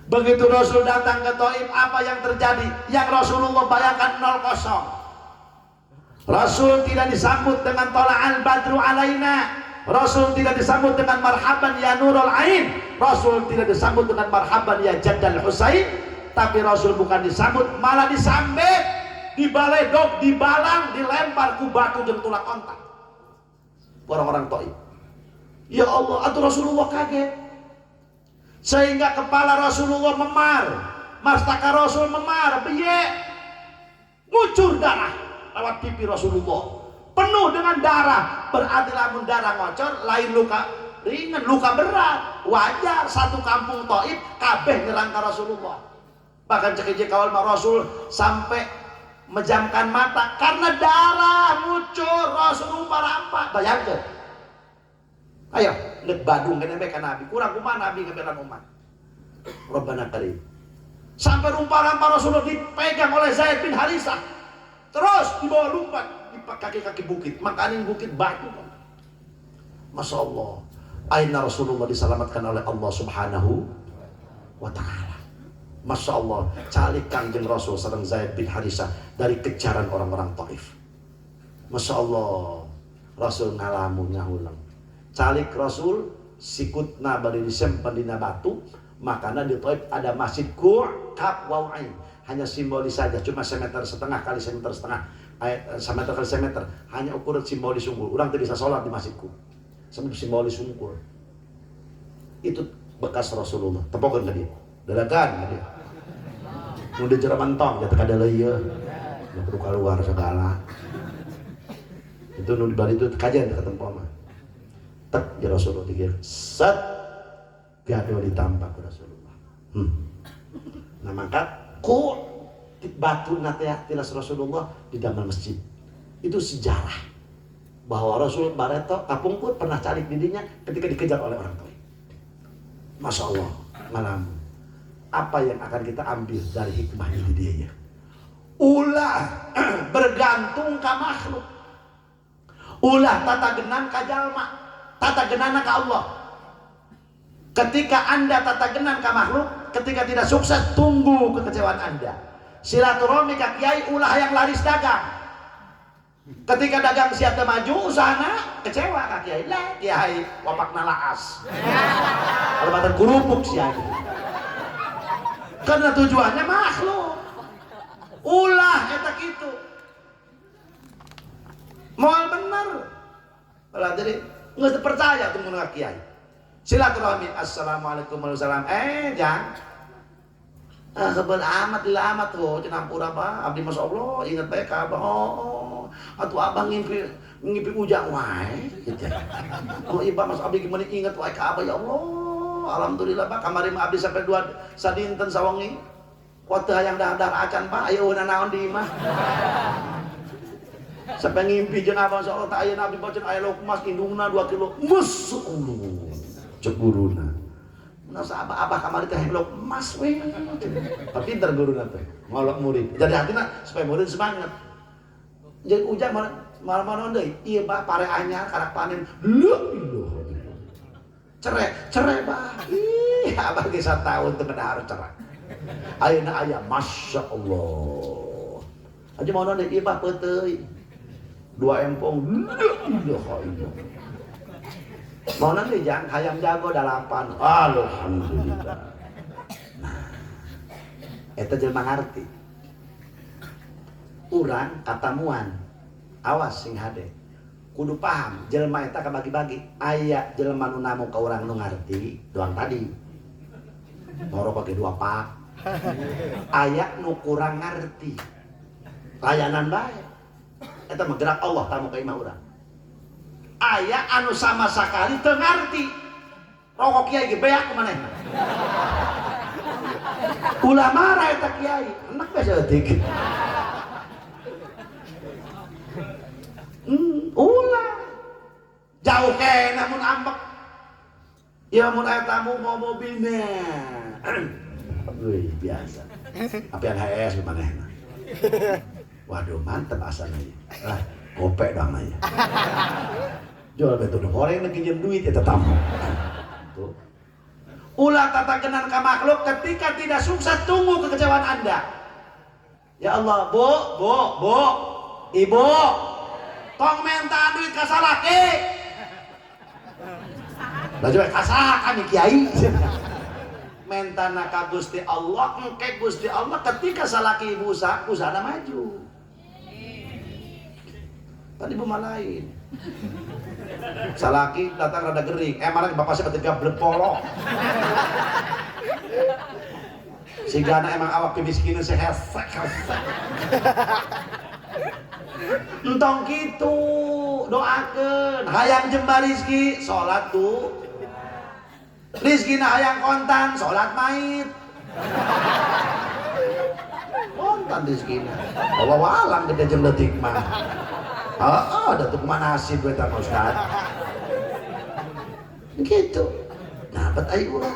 Begitu Rasul datang ke Thaif, apa yang terjadi? Yang Rasulullah bayangkan 0-0. Rasul tidak disambut dengan tola'al badru alaina. Rasul tidak disambut dengan marhaban ya nurul ain. Rasul tidak disambut dengan marhaban ya jaddal Husain. Tapi Rasul bukan disambut, malah disambit, dibaledog, dibalang, dilempar ku batu jeung tulang ontak. Orang-orang Thaif. Ya Allah, atuh Rasulullah kaget. Sehingga kepala Rasulullah memar, mastaka Rasul memar, biye, ngucur darah lewat pipi Rasulullah. Penuh dengan darah, berarti lamun darah ngocor lain luka ringan, luka berat. Wajar satu kampung Thaif kabeh nyerang ka Rasulullah. Bahkan cekece kawal Rasul sampai menjamkan mata karena darah ngucur. Rasul rampak, bayangkeun. Ayo, nek Badung kene bae ka Nabi, kurang kumaha Nabi ngebelan umat. Rabbana Karim. Sampai rumpah-rumpah Rasulullah dipegang oleh Zaid bin Harisah. Terus dibawa lompat di kaki-kaki bukit, makanin bukit batu. Masya Allah, aina Rasulullah diselamatkan oleh Allah Subhanahu wa Ta'ala. Masya Allah, calik Kangjeng Rasul sareng Zaid bin Harisah dari kejaran orang-orang Thaif. Masya Allah, Rasul ngalamun ngahulang. Calik Rasul sikutna bari disimpan dina batu, makanya di Thaif ada masjid Qur'ab wa'ain. Hanya simbolis saja, cuma semeter setengah kali semeter setengah, semeter kali semeter, hanya ukuran simbolis unggul. Orang tidak bisa sholat di masjidku. sampai simbolis sungkur. Itu bekas Rasulullah. Tepokan ke dia. Dadakan ke dia. Udah jerah mentong, jatuh kada leuyeut. Ya perlu keluar segala. Itu nu dibalik itu kajian ke tempat mah. Tek ya Rasulullah dikir. Set. Piado ditampak ke Rasulullah. Nah maka ku batu nate tilas Rasulullah di dalam masjid. Itu sejarah bahwa Rasul Bareto kapungkur pernah calik dirinya ketika dikejar oleh orang tua. Masya Allah, malam. Apa yang akan kita ambil dari hikmah ini dia ya? Ulah bergantung ke makhluk. Ulah tata genan ka jalma, tata genana ka Allah. Ketika Anda tata genan ka makhluk, ketika tidak sukses, tunggu kekecewaan Anda. Silaturahmi ka kiai ulah yang laris dagang. Ketika dagang siap maju usahana kecewa ka kiai. Lah kiai wapak nalaas. Kalau batan kurupuk siap. Karena tujuannya makhluk. Ulah eta kitu. Moal bener. Lah jadi geus percaya teu mun ka kiai. Silaturahmi assalamualaikum warahmatullahi wabarakatuh. Jang. Kebel amat lila amat tuh cenampura apa abdi masya Allah ingat baik abah atuh abang ngimpi ujang wae gitu ya. Oh iba mas abdi gimana ingat wae ka abah ya Allah alhamdulillah pak kamari mah abdi sampai 2 sadinten sawangi kuateu hayang dahar acan pak aya euna naon di imah sampai ngimpi jeung abah masya Allah tak aya abdi bacan aya lauk emas indungna 2 kilo masya cek guruna. Nah, abah kamari teh helok emas we. Tapi pinter guruna teh, ngolok murid. Jadi hatina supaya murid semangat. Jadi ujang malam-malam deui, ieu Bah pare anyar karak panen. Leuh. Cerai Bah. Ih, abah ge sataun teu ngedahar cerai. Ayeuna aya masya Allah. Aja mau deui ieu Bah peuteuy. 2 empong. Leuh. Mau nanti jangan hayam jago 8. Alhamdulillah. Nah, eta jelema ngarti. Urang katamuan. Awas sing hade. Kudu paham jelema eta kabagi-bagi. Aya jelema nu namu ka urang nu ngarti doang tadi. Moro pake 2 pak. Aya nu kurang ngarti. Layanan bae. Eta mah gerak Allah tamu ka imah urang. Aya anu sama sakali teu ngarti. Rokok kiai ge beak kumanehna. Ulah marah eta kiai, enak bae saeutik. Ulah. Jauh kena mun ambek. Ya mun aya tamu mau mobilnya. Wih, biasa. Apa yang HS kumanehna. Waduh, mantep asalnya. Lah, gopek dong nanya. Jual betul goreng lagi jam duit ya tamu. Tuh. Ulah tata genan ka makhluk ketika tidak sukses tunggu kekecewaan Anda. Ya Allah, Bu, Ibu, tong minta duit ka salaki. Lah coba kasaha kami kiai. Mentana ka Gusti Allah, engke Gusti Allah ketika salaki ibu usahana maju. Tadi buma lain. Salaki datang rada gering. Malah bapak saya ketika blepolok. Si Gana emang awak kemiskinan sehesek. Entong gitu doakeun hayang jembar rizki salat tuh. Rizkina hayang kontan salat maid. Kontan rizkina. Bawa walang gede jeung leutik mah. Ada tuh manasib gue tak Ustaz. Gitu. Dapat ayo ulah.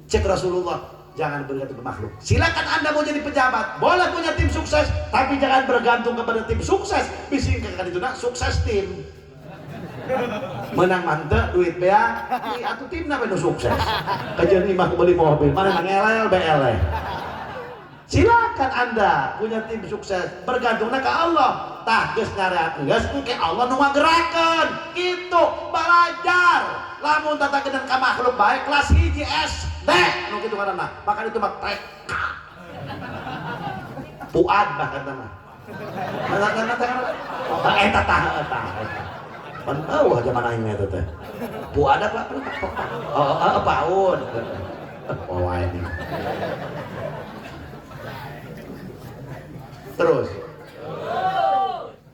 Cek Rasulullah, jangan bergantung ke makhluk. Silakan Anda mau jadi pejabat, boleh punya tim sukses, tapi jangan bergantung kepada tim sukses. Bisingkan itu nak sukses tim. Menang mantep duit bea, atuh tim napa nu sukses. Kajian imah beli mobil, mana ngelel BL. Silakan Anda punya tim sukses, bergantungnya ke Allah. Tah geus ngareat geus engke Allah nu ngagerakeun. Kitu belajar. Lamun tata genan ka makhluk bae kelas 1 SD nu kitu ngaranna. Maka itu mah TK. Puad bahkan mah. Eta tah eta. Pan tahu aja mana ini teh. Bu ada Pak. Oh, paun. Oh, ini. Terus.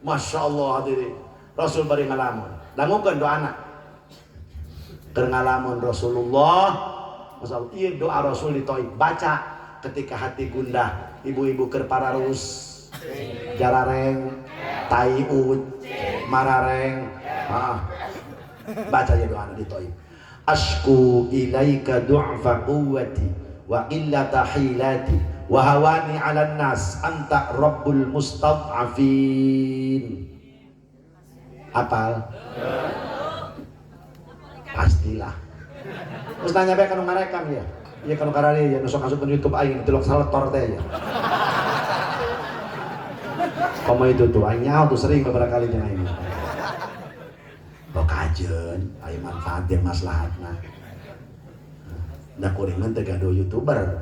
Masya Allah hadirin. Rasul bari ngalamun. Dangukeun doa anak. Keur ngalamun Rasulullah. Masya Allah, iya doa Rasul di Thaif. Baca ketika hati gundah. Ibu-ibu keur pararus. Jarareng, taiud, marareng. Baca ya doa di Thaif. Ashku ilaika du'fa quwwati wa qillata hilati wa hawani 'alan nas anta rabbul mustad'afin. Hafal? Pastilah. Terus nanya bae kanu ngarekam ya. Ieu kanu karari ya nusok masuk ke YouTube aing delok saletor teh ya. Komo itu tuh aing nyaho tuh sering beberapa kali jeung aing. Kajen, ayo manfaatin maslahatna. Da kuringan teh gaduh YouTuber.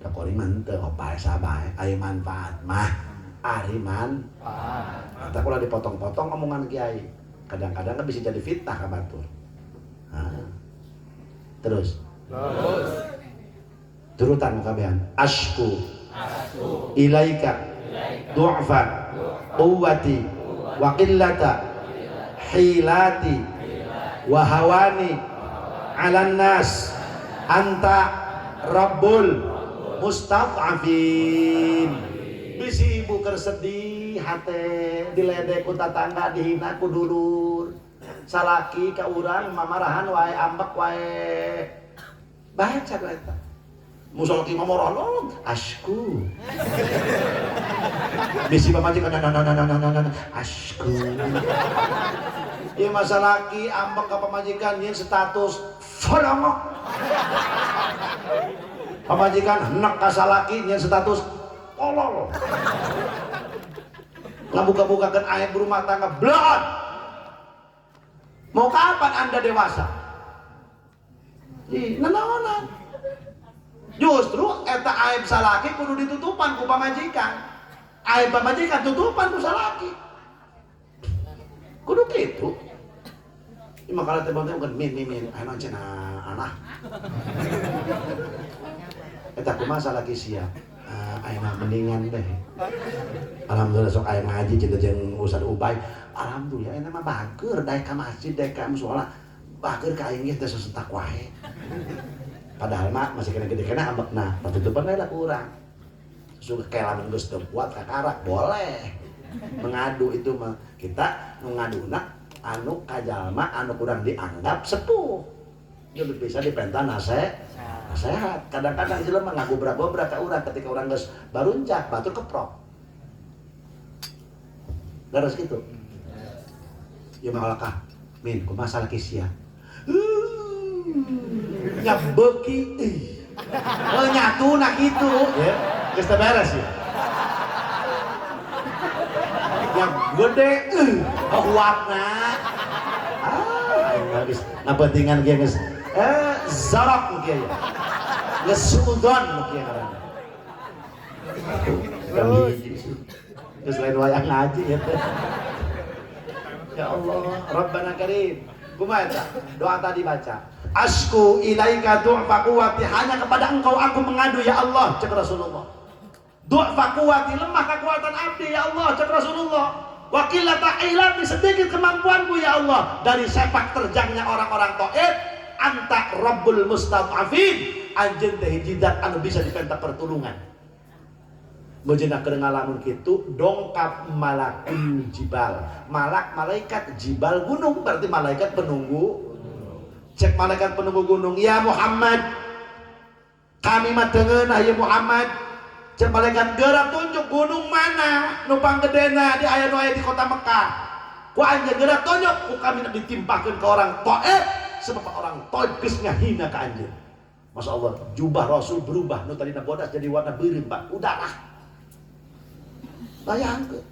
Da kuringan teh opae sabae, ayo manfaat mah ari manfaat. Eta kula dipotong-potong omongan kiai. Kadang-kadang kan bisa jadi fitnah ka batur. Terus. Turutan kabehan. Ashku ilaika du'fa quwwati wa qillata hilati wa hawani 'alan nas anta rabbul mustad'afin. Bisi ibu keur sedih hate diledek ku tatangga dihina ku dulur salaki ka urang mamarahan wae ambek wae baca ku eta musolaki mamorolog asku bisi pamajikan asku. Ieu masa laki ambek ka pamajikan nyeun status folongok. Pamajikan henek ka salaki nyeun status kolol. Ngabuka-bukakeun aib rumah tangga blon. Mau kapan Anda dewasa? Ih, nanaonan. Justru eta aib salaki kudu ditutupan ku pamajikan. Aib pamajikan tutupan ku salaki. Kudu gitu. Ini makalah teman-teman bukan min, ayo cina anak. Eta kumaha salaki siap. Ayo mendingan deh. Alhamdulillah sok ayo ngaji jeung Ustaz Ubay. Alhamdulillah ayeuna mah bager daek ka masjid, daek ka mushola. Bager ka aing teh sesetak wae. Padahal mah masih kena gede-kena ambekna. Patutupan we lah kurang. Suka kelamin geus teu kuat kakarak boleh. Mengadu itu mah kita mengaduna anu kajalma anu kurang dianggap sepuh jadi bisa dipenta nasehat. Kadang-kadang jelema ngagobrak-gobrak ka urang ketika urang geus baruncak batur keprok garas gitu ya mahalakah min kumaha salaki sia nya beuki nyatuna kitu ya geus teu beres ya yang gede kuatna habis nah pentingan dia geus zarok kieu ya geus suudon kieu ngaranna geus lain wayang ngaji ya teh ya Allah Rabbana Karim kumaha eta doa tadi baca asku ilaika du'fa quwwati hanya kepada engkau aku mengadu ya Allah cek Rasulullah du'fa quwwati lemah kekuatan abdi ya Allah cek Rasulullah wa qillata hilati sedikit kemampuanku ya Allah dari sepak terjangnya orang-orang Thaif anta rabbul mustad'afin anjeun teh hiji zat anu bisa dipenta pertulungan bejeuna keur ngalamun kitu dongkap malakul jibal malaikat jibal gunung berarti malaikat penunggu cek malaikat penunggu gunung ya Muhammad kami mah teungeunah ya Muhammad cek malaikat geura tunjuk gunung mana nu panggedena di aya nu aya di kota Mekah ku anjeun geura tunjuk ku kami ditimpakeun ke orang Thaif sebab orang Thaif geus ngahina ka anjeun. Masya Allah jubah Rasul berubah nu tadina bodas jadi warna beureum Pak udarah bayangkeun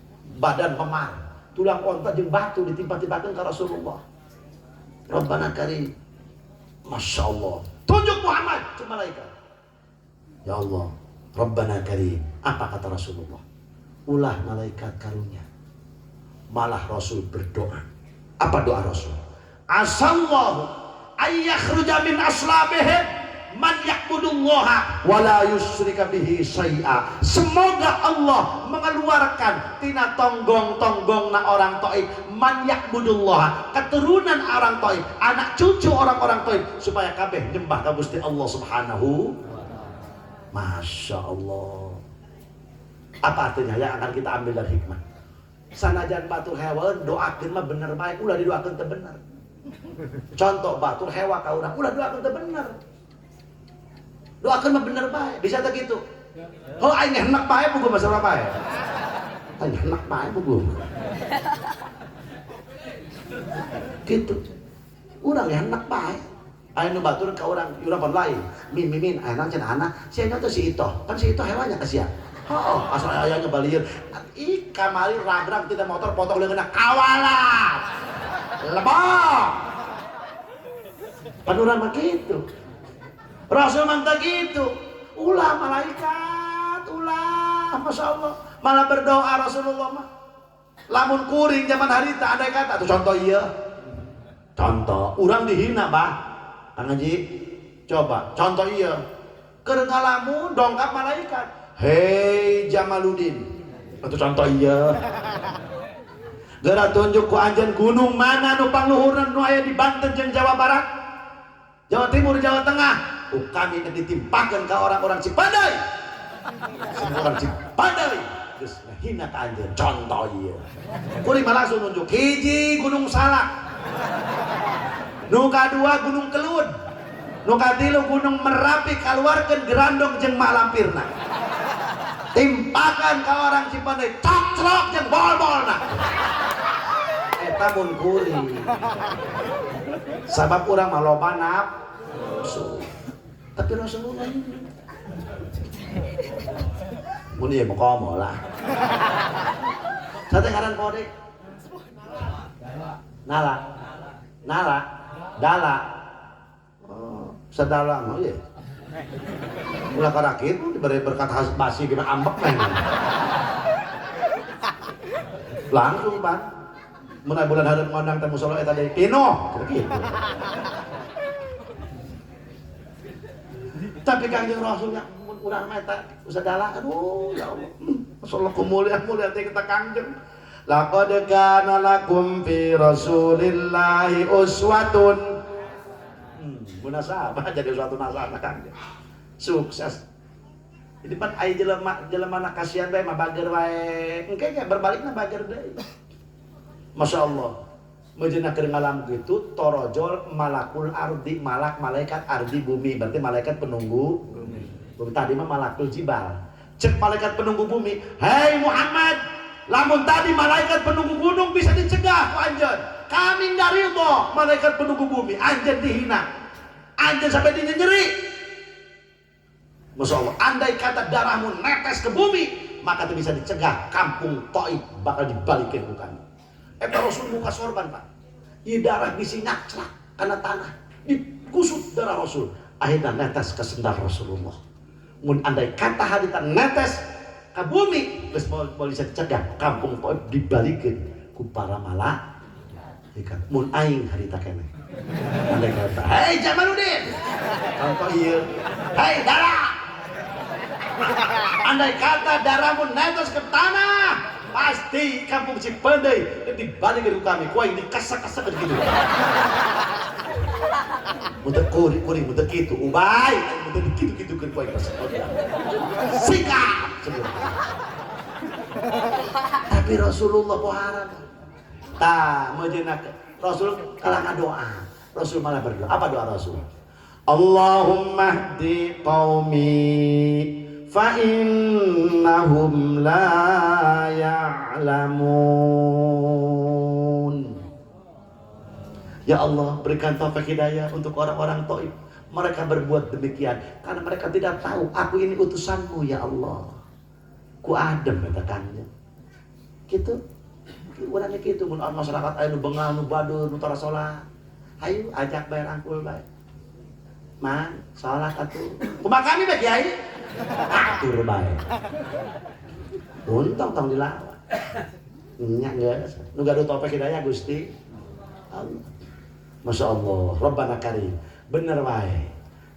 badan memar tulang onta jeung batu ditimpa-timpakeun ka Rasulullah Rabbana Karim Masya Allah tunjuk Muhammad cek malaikat ya Allah Rabbana Karim apa kata Rasulullah ulah malaikat karunya malah Rasul berdoa Apa doa Rasul? Asallahu ayyakhruja min aslabihim man ya'budullaha wa la yusyrika bihi syai'a. Semoga Allah mengeluarkan tina tonggong-tonggong na orang Taif man ya'budullaha, keturunan orang Taif, anak cucu orang-orang Taif, supaya kabeh nyembah ka Gusti Allah Subhanahu. Masya Allah. Apa artinya yang akan kita ambil dari hikmah? Sanajan batur hewan doakeun mah bener baik, ulah didoakeun teu bener. Contoh batur hewa ka urang, ulah doakeun teu bener. Doakeun mah bener baik, bisa teh kitu. Oh aing enak bae puguh masalah bae. Aing enak bae puguh. Gitu. Urang enak bae. Aing nu batur ka urang, urang lain. Min ayeuna cenah anak, sia teh si Ito. Kan si Ito hewannya ka sia. Oh, asal ayahnya balieur. Ih, kamari ragrag tidak motor potong leungeunna kawalan. Lebok. Panurang mah kitu. Rasul mah teh kitu. Ulah malaikat, ulah, Masya Allah. Malah berdoa Rasulullah mah. Lamun kuring zaman harita andai kata tuh contoh ieu. Contoh, urang dihina, Bah. Kang Haji, coba contoh ieu. Keur ngalamun dongkap malaikat. Hei Jamaluddin, itu contoh iya. Geura tunjuk ku anjeun gunung mana nu pangluhurna nu aya di Banten jeung Jawa Barat, Jawa Timur, Jawa Tengah. Kami ditimpakeun ka orang-orang Cipadai. Orang Cipadai geus ngahina ka anjeun, contoh iya. Kuring mah langsung nunjuk hiji Gunung Salak, nu kadua Gunung Kelud, nu katilu Gunung Merapi, kaluarkeun gerandong jeung mak lampirna. Timpakan ke orang Cipadai, cocrok jeung bol-bolna. Eta mun kuring. Sabab urang mah loba nafsu. Tapi Rasulullah ini. Mun ieu mah komo lah. Sate ngaran kodek. Nala. Dala. Oh, sadala mah ieu. Ulah karakit diberi berkat basi gimana ambek neng. Langsung Pak. Mun bulan hareum ngondang teh musala eta deui kino kitu. Tapi Kangjeng Rasulnya mun urang mah eta sadala aduh ya Allah. Masyaallah kumulia teh kita Kangjeng. Laqad kana lakum fi Rasulillahi uswatun. Munasabah jadi suatu nasabah kan sukses. Jadi pan aya jelema kasihan bae mah bager wae. Engke nya berbalikna bager deui. Masyaallah. Mejeuna keur ngalam kitu torojol malakul ardi, malaikat ardi bumi, berarti malaikat penunggu bumi. Tadi mah malakul jibal. Cek malaikat penunggu bumi, "Hei Muhammad, lamun tadi malaikat penunggu gunung bisa dicegah ku anjeun. Kami enggak ridho malaikat penunggu bumi, anjeun dihina. Anjir sampai dinyeri. Masya Allah, andai kata darahmu netes ke bumi, maka itu bisa dicegah kampung Taif bakal dibalikin bukan. Eta Rasul muka sorban Pak. Ieu darah bisi nyacrak karena tanah, dikusut darah Rasul. Akhirnya netes ke sendal Rasulullah. Mun andai kata harita netes ke bumi, geus mau bisa dicegah kampung Taif dibalikin ku para malaikat. Mun aing harita keneh. Andai kata, hei Jamaluddin, contoh iya, hei Dara. Andai kata darahmu netes ke tanah, pasti kampung Cipadai dibalik ke kami, kuaing dikasak-kasak gitu. Muntah kuring, muntah gitu, ubay, muntah gitu kan kuaing kasak. Sikap, tapi Rasulullah poharan, tak menjenak. Rasul kalah doa. Rasul malah berdoa. Apa doa Rasul? Allahumma hdi qaumi fa innahum la ya'lamun. Ya Allah, berikan taufik hidayah untuk orang-orang Taif. Mereka berbuat demikian karena mereka tidak tahu aku ini utusanmu ya Allah. Ku adem katakannya. Gitu. Urangnya gitu mun masyarakat aya nu bengal nu badur nu tara salat. Hayu ajak bayar angkul bae. Man, salat atuh. Kumaha kami bae Kiai? Atur bae. Untung tong dilawan. Nya geus. Nu gaduh topik hidayah Gusti. Allah. Masya Allah, Rabbana Karim. Bener wae.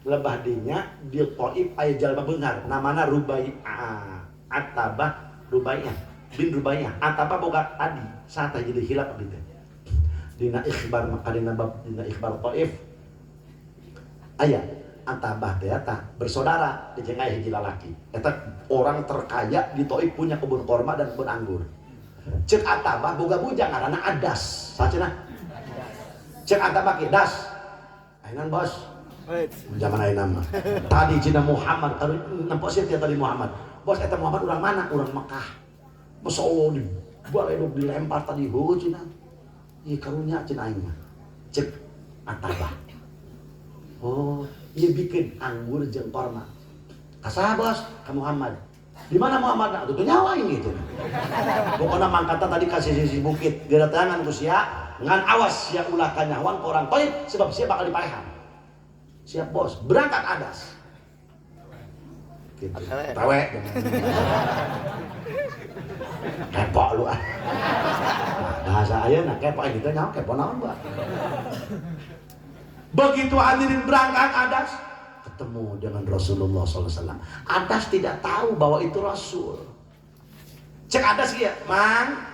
Lebah dinya di Taif aya jalma beungar namana Rubai'ah. Atabah Rubai'ah bin Rubai'ah. Atabah boga tadi saat jadi hilap abdi teh. Dina ikhbar makadina bab dina ikhbar Taif. Aya Atabah teh eta bersaudara jeung aya hiji lalaki. Eta orang terkaya di Taif punya kebun korma dan kebun anggur. Cek Atabah boga bujang ngaranna Adas. Saceuna? Cek Atabah ki Das. Ainan bos. Zaman ayeuna mah. Tadi cina Muhammad, nampak sih tadi Muhammad. Bos eta Muhammad urang mana? Urang Mekah. Masya Allah di baledog dilempar tadi heuh cina. Ieu karunya cina aing mah. Cek Atabah. Oh, ieu bikin anggur jeung korma. Ka saha bos? Ka Muhammad. Di mana Muhammad? Atuh nyawa ini gitu. Pokona mangkata tadi kasih sisi bukit, geuratangan ku sia, ngan awas sia ulah kanyawang ke orang Taif sebab sia bakal dipaehan. Siap bos, berangkat Adas. Gitu. Tawe. Kepo lu ah. Bahasa ayeuna kepo gitu nyaho kepo naon buat. Begitu hadirin berangkat Adas, ketemu dengan Rasulullah SAW. Adas tidak tahu bahwa itu Rasul. Cek Adas ya, Mang,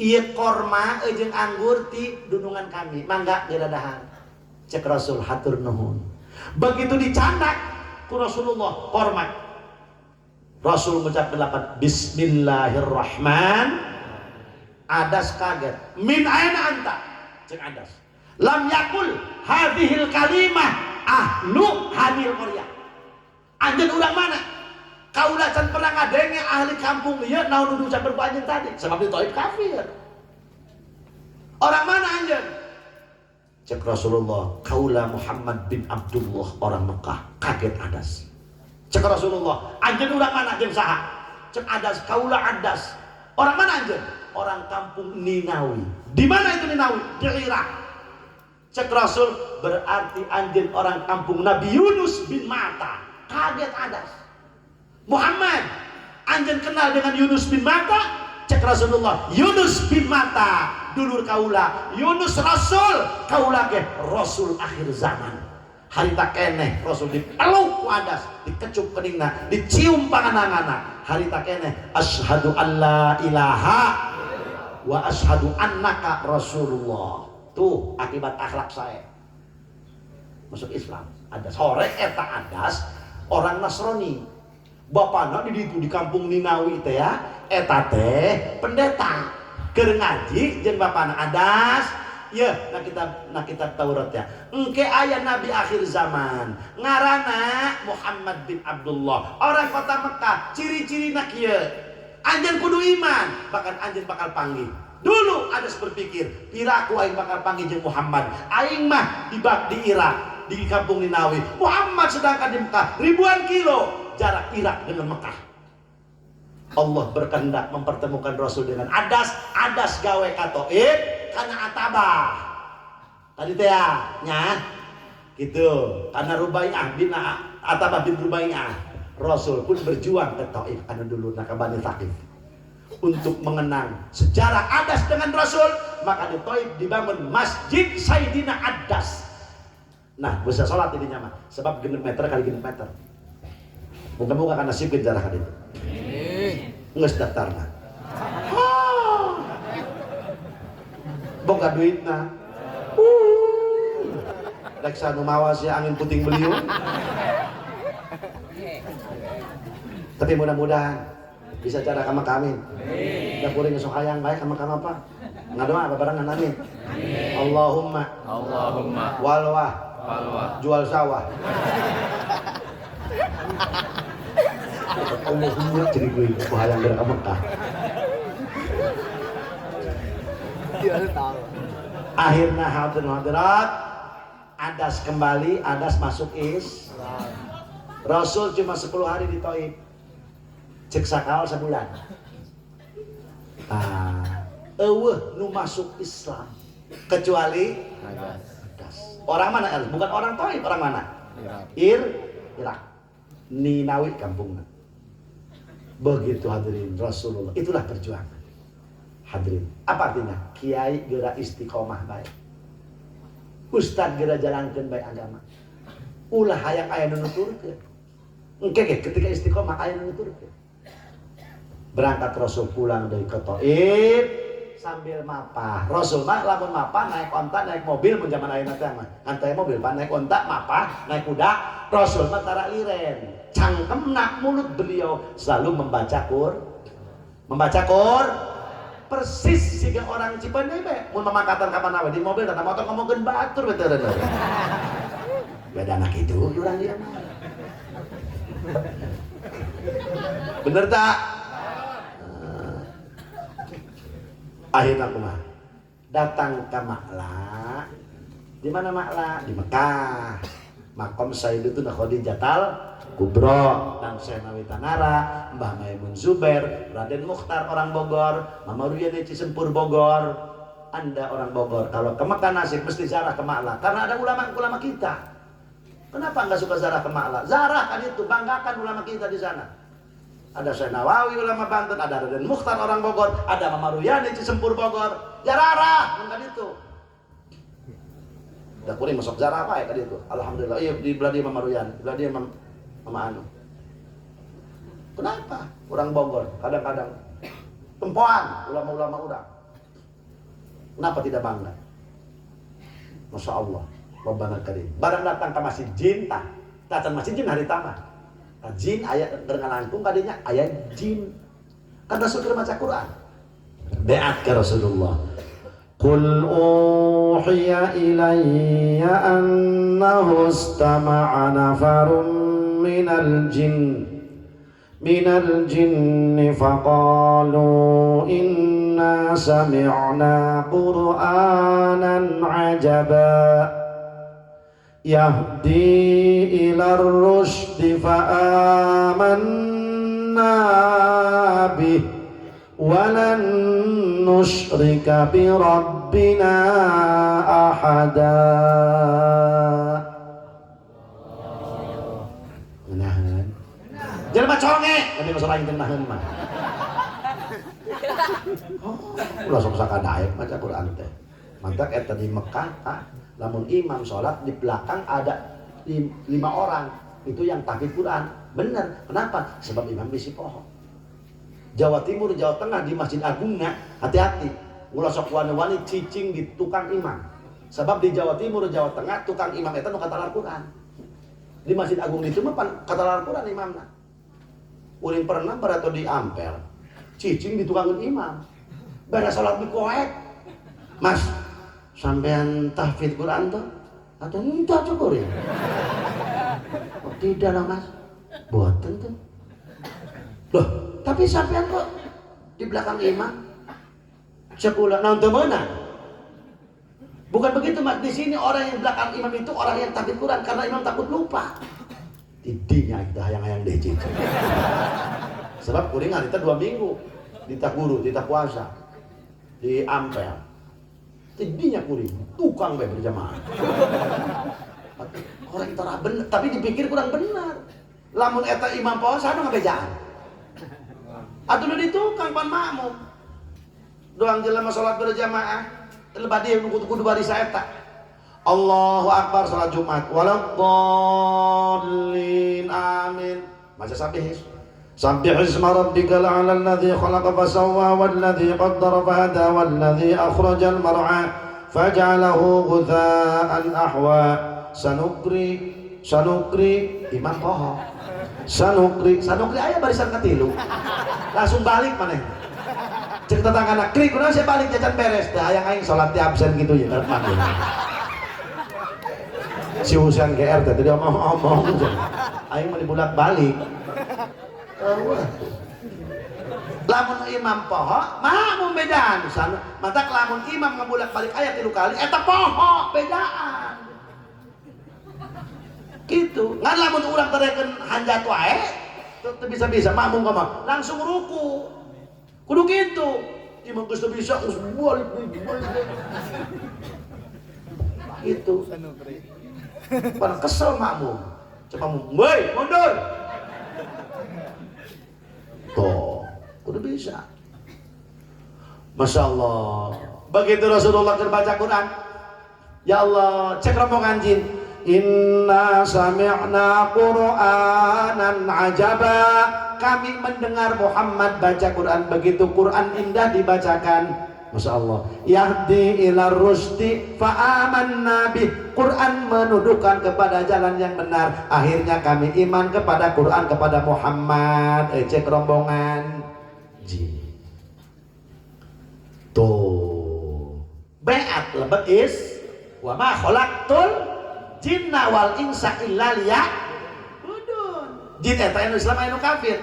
ieu korma jeung anggur ti dunungan kami, mangga geuradahan. Cek Rasul hatur nuhun. Begitu dicandak ku Rasulullah korma. Rasul mengucapkan lapan Bismillahirrahmanirrahim. Adas kaget. Min aina anta? Cek Adas. Lam yakul hadhil kalimah ahlu hadil qaryah. Anjeun urang mana? Kaula can pernah ngadenge ahli kampung ieu naon nu ucapkeun ku anjeun tadi. Sebab di Taif kafir. Orang mana anjeun? Cek Rasulullah, kaula Muhammad bin Abdullah orang Mekah. Kaget Adas. Cek Rasulullah, anjeun urang mana jeung saha? Cek Adas, kaula Adas. Orang mana anjeun? Orang kampung Ninawi. Di mana itu Ninawi? Di Irak. Cek Rasul, berarti anjeun orang kampung Nabi Yunus bin Matta. Kaget Adas. Muhammad, anjeun kenal dengan Yunus bin Matta? Cek Rasulullah, Yunus bin Matta dulur kaula, Yunus Rasul, kaula ge Rasul akhir zaman. Harita keneh Rasul dipeluk ku Adas, dikecup keningna, dicium panganangana. Harita keneh asyhadu alla ilaha wa asyhadu annaka Rasulullah. Tuh akibat akhlak saya masuk Islam. Adas sore eta Adas orang Nasrani. Bapana di kampung Ninawi teh ya, eta teh pendeta. Keur ngaji jeung bapana Adas, ya nah kita Taurat ya. Engke aya nabi akhir zaman, ngaranna Muhammad bin Abdullah, orang kota Mekah. Ciri-cirina kieu. Anjeun kudu iman, bahkan anjeun bakal panggil. Dulu Adas berpikir, piraku aing bakal panggil jeung Muhammad. Aing mah di Irak, di kampung Ninawi. Muhammad sedangkan di Mekah, ribuan kilo jarak Irak dengan Mekah. Allah berkehendak mempertemukan Rasul dengan Adas. Adas gawe ka Taif kana Atabah. Tadi teh nya gitu. Karena Rubai'ah bin Atabah bin Rubai'ah. Rasul pun berjuang ke Taif karena dulu ka Bani Thaqif. Untuk mengenang sejarah Adas dengan Rasul, maka di Taif dibangun Masjid Sayyidina Adas. Nah, bisa sholat ini nyaman sebab genep meter kali genep meter. Muka-muka kan nasib jarah kan itu. Nges daftarna. Boga duitna. Reksa nu mawas ya angin puting beliung. Tapi mudah-mudahan bisa cara kama kami. Da kuring sok hayang bae kama kama apa? Ngadoa apa barengan amin. Allahumma walwah jual sawah. Allahumma jadi gue hayang gerak ka Mekah. Akhirnya hadirat Adas kembali, Adas masuk Islam. Rasul cuma 10 hari di Taif. Cek sakal sebulan. Eueuh nu masuk Islam kecuali Adas. Orang mana? Bukan orang Taif, orang mana? Irak. Ninawi kampungnya. Begitu hadirin Rasulullah. Itulah perjuangan. Hadirin, apa artinya? Kiai geura istiqomah baik, ustad geura jalankeun baik agama, ulah hayang aya nu nuturkeun. Engke ketika istiqomah aya nu nuturkeun. Berangkat Rasul pulang dari ke Taif sambil mapah. Rasul mah lamun mapah naik onta naik mobil mun zaman ayeuna teh mah. Antaya mobil pan naik onta mapah naik kuda. Rasul mah tara liren. Cangkemna mulut beliau selalu membaca persis siga orang Cipaneui be mun mamangkatan ka mana we di mobil tata motor ngomongkeun batur we teu reuneu. Beda anak itu urang dia mah. Bener tak? Akhirnya kumaha? Datang ke Ma'la. Di mana Ma'la? Di Mekah. Makom Sayyidatuna Khadijatul Kubro dan Syekh Nawitanara, Mbah Maimun Zubair, Raden Mukhtar orang Bogor, Mama Ruyani Cisempur Bogor. Anda orang Bogor, kalau ke Mekah nasib mesti ziarah ke Ma'la karena ada ulama-ulama kita. Kenapa enggak suka ziarah ke Ma'la? Ziarah kan itu, banggakan ulama kita di sana. Ada Syekh Nawawi ulama Banten, ada Raden Mukhtar orang Bogor, ada Mama Ruyani Cisempur Bogor. Ziarah kan itu. Dah kuring masuk ziarah apa ya kan itu. Alhamdulillah. Iya di belah dia Mama Ruyani, belah dia Mama Anu. Kenapa? Orang Bogor kadang-kadang tempoan ulama-ulama urang. Kenapa tidak bangga? Masya Allah, Rabbana Karim. Barang datang ke Masjid Jin, datang Masjid Jin hari tamat. Jin ayat dengan langkung kadinya ayat jin. Kan Rasul keur maca Quran. Beat ke Rasulullah. Qul uhiya ilayya annahu istama'a nafarun minal jinni faqalu inna sami'na qur'anan ajaba yahdi ila ar-rusydi fa'amanna bih walan nusyrika bi rabbina ahada. Menahan jelema conge tapi masuk lain menahan mah. Ulah sok sakadaek maca Quran teh. Mantap eta di Mekah lamun imam sholat di belakang ada 5 orang itu yang tahfidz Quran. Bener, kenapa? Sebab imam bisi pohon. Jawa Timur, Jawa Tengah di Masjid Agungnya hati-hati. Ulah sok wani-wani cicing di tukang imam. Sebab di Jawa Timur, Jawa Tengah tukang imam eta nu katalar Quran. Di Masjid Agung itu mah katalar Quran imamna. Uring pernah barato di Ampel. Cicing di tukang imam. Bara sholat di koek. Mas, sampean tahfidz Quran tuh atau entah cukur ya? Oh, tidak lah mas, boten tuh. Loh, tapi sampean kok di belakang imam sekolah nonton mana? Bukan begitu mas, di sini orang yang belakang imam itu orang yang tahfidz Quran karena imam takut lupa. Tidinya kita hayang-hayang DC. Sebab kuring harita 2 minggu di guru, di puasa, di Ampel. Tidinya kuring, tukang be berjamaah. Orang itu bener, tapi dipikir kurang benar. Lamun eta imam puasa anu ngabejaan. Atuh nu ditukang pan makmum. Doang jelema salat berjamaah, lebadi kudu barisa eta. Allahu Akbar salat Jumat. Waladdallin amin. Maca sabih. Sabbih isma rabbikal a'la alladzi khalaqa fasawwa walladzi qaddara fahada walladzi akhrajal mar'a faj'alahu ghutha'an ahwa. Sanukri imam poho. Sanukri aya barisan katilu. Langsung balik maneh. Cek tetanggana krik kunaon saya balik jajan beres teh hayang aing salat di absen gitu ya karep mandi. Si Husain GR teh tadi omong-omong aing mah dibulak-balik. Lamun imam poho, makmum bedaan. Matak lamun imam ngebulak-balik ayat 3 kali, eta poho bedaan. Gitu. Ngan lamun urang tereken hanjat wae, teu bisa-bisa makmum mah langsung ruku. Kudu gitu. Imam geus teu bisa geus balik. Gitu. Pan kesel makmum. Coba woi, mundur. Tuh, kudu bisa. Masya Allah. Begitu Rasulullah baca Quran, ya Allah, cek rombongan jin. Inna sami'na Qur'anan ajaba. Kami mendengar Muhammad baca Quran, begitu Quran indah dibacakan. Masya Allah. Yahdi ila rusdi fa'amanna bih. Quran menuduhkan kepada jalan yang benar. Akhirnya kami iman kepada Quran, kepada Muhammad. Cek rombongan jin. Tuh. Beat lebet is wa ma khalaqtul jinna wal insa illa liya'budun. Jin eta anu Islam anu kafir.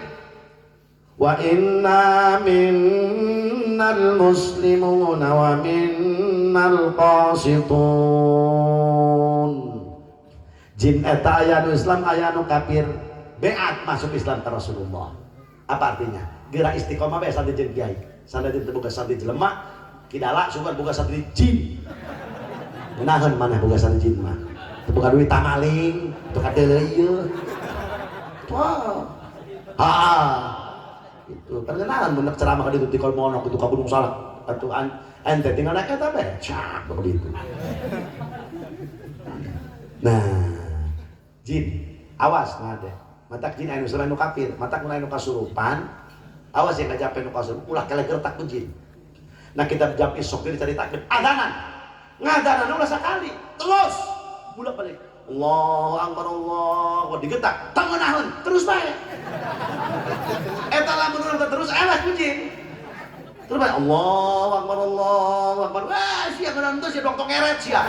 Wa inna minnal muslimuna wa minnal qasitun. Jin eta aya anu Islam aya anu kafir. Beat masuk Islam ke Rasulullah. Apa artinya? Gerak istiqomah bae santri jeung kiai. Santri teu boga santri jelema, kidala sugan boga santri jin. Nahan mana boga santri jin mah. Teu boga duit tamaling, teu kadeuleu ieu. Wah. Itu perkenalan bener ceramah ka ditu di Kolmonok itu ka Gunung Salak atuh ente tinggal naik eta bae cak begitu. Nah, jin awas ngade matak jin anu Islam anu kafir matak mun anu kasurupan awas yang ngajape nu kasurupan ulah kele gertak ku jin. Nah kita jam isuk dicari takbir adanan ngadanan ulah sakali terus bolak balik Allahu Akbar Allah digetak tangeunahun terus bae. Eta lamun urang terus awas ku jin. Terus bae Allahu Akbar Allahu Akbar. Wah sia geunang teh sia dokter ngeret sia.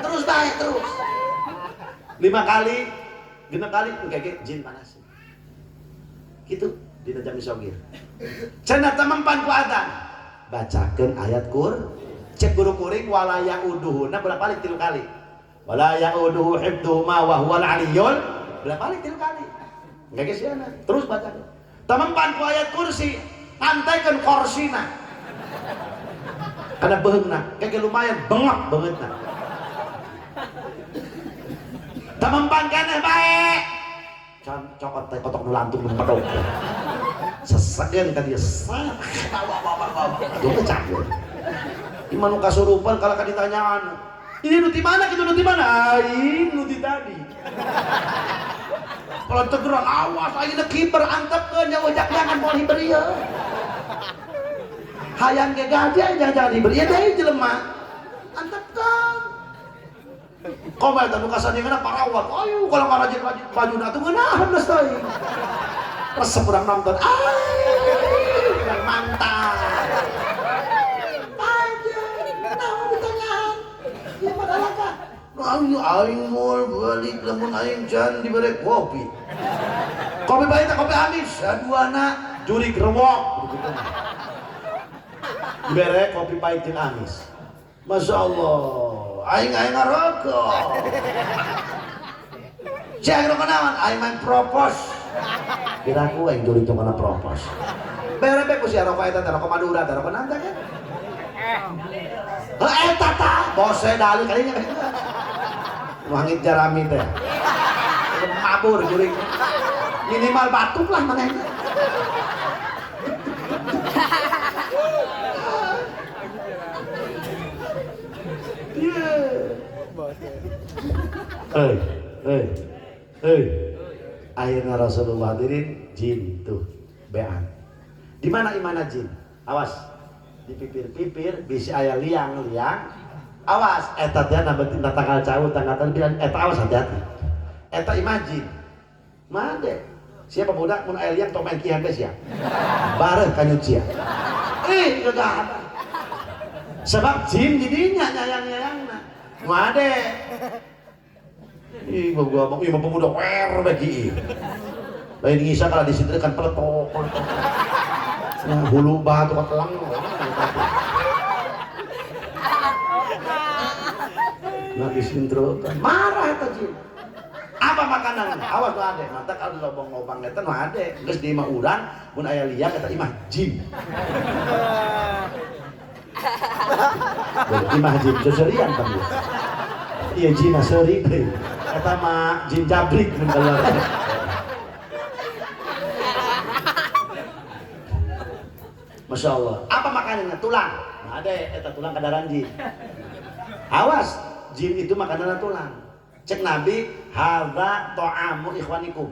Terus bae terus. 5 kali, 6 kali engke jin panas. Kitu dina jam isogir. Cenah teh mempan ku adzan. Bacakeun ayat cek guru kuring wala yauduhuna berapa kali 3 kali. Wala yauduhu hibduhuma wa huwal aliyyul berapa kali 3 kali. Engke siana. Terus bacakeun. Teh mempan ku ayat kursi, pantaikeun korsina. Kana beheungna, keke lumayan bengok beungeutna. Temempan keneh bae. Cokot teh kotok nu lantung nu pedog. Sesegeun ka dieu. Aduh kecak. Iman nu kasurupan kala ka ditanyaan. Ini nu di mana kitu nu di mana? Aing nu di tadi. Kalau tegeran awas aing kiper antepkeun nya ojak jangan moal hiberi ieu. Hayang ge gaji jangan hiberi ieu deui jelema. Antepkeun. Komet anu kasandingeuna parawat. Ayo kalau ngarajin bajuna teh ngeunaheun geus teuing. Resep urang nonton. Yang mantap. Aja. Naon ditanyaan? Ieu mah galaka. Nu aing moal balik lamun aing can dibere kopi. Kopi bae teh kopi amis. Saduana juri grewok. Dibere kopi pahit jeung amis. Masya Allah. Aing ngarokok. Cek rokok naon? Aing main propos. Kira aku aing juri tong kana propos. Bere ku sia rokok eta teh rokok Madura teh rokok naon teh kan? Eta tah bose dali kalinya. Wangit jarami teh. Mabur juri. Minimal batuk lah maneh. Akhirnya Rasulullah hadirin jin tuh bean. Di mana imana jin? Awas di pipir-pipir bisi aya liang-liang. Awas eta teh nabetin tanggal caut tanggal bilang eta awas hati-hati. Eta imajin. Made. Siapa budak mun aya liang tong main kieu geus ya. Bareuh ka nyucia. Gagah. Sebab jin jadinya nyayang-nyayangna. Made. Ih, gua ngomong imam pemuda wer bagi. Lain ngisa kalau disitu kan peletok. Nah, hulu batu katelang. Nah, disintro marah eta jin. Apa makanan? Awas tuh ade, mata kalau lobong-lobong eta nu ade, geus di imah urang mun aya liang eta imah jin. Imah jin seserian kan. Iya jin aseurik deui. Eta mah jin jabrik mun keluar. Masya Allah. Apa makanannya? Tulang. Nah, ada eta tulang kadaran jin. Awas, jin itu makanannya tulang. Cek Nabi, hadza ta'amu ikhwanikum.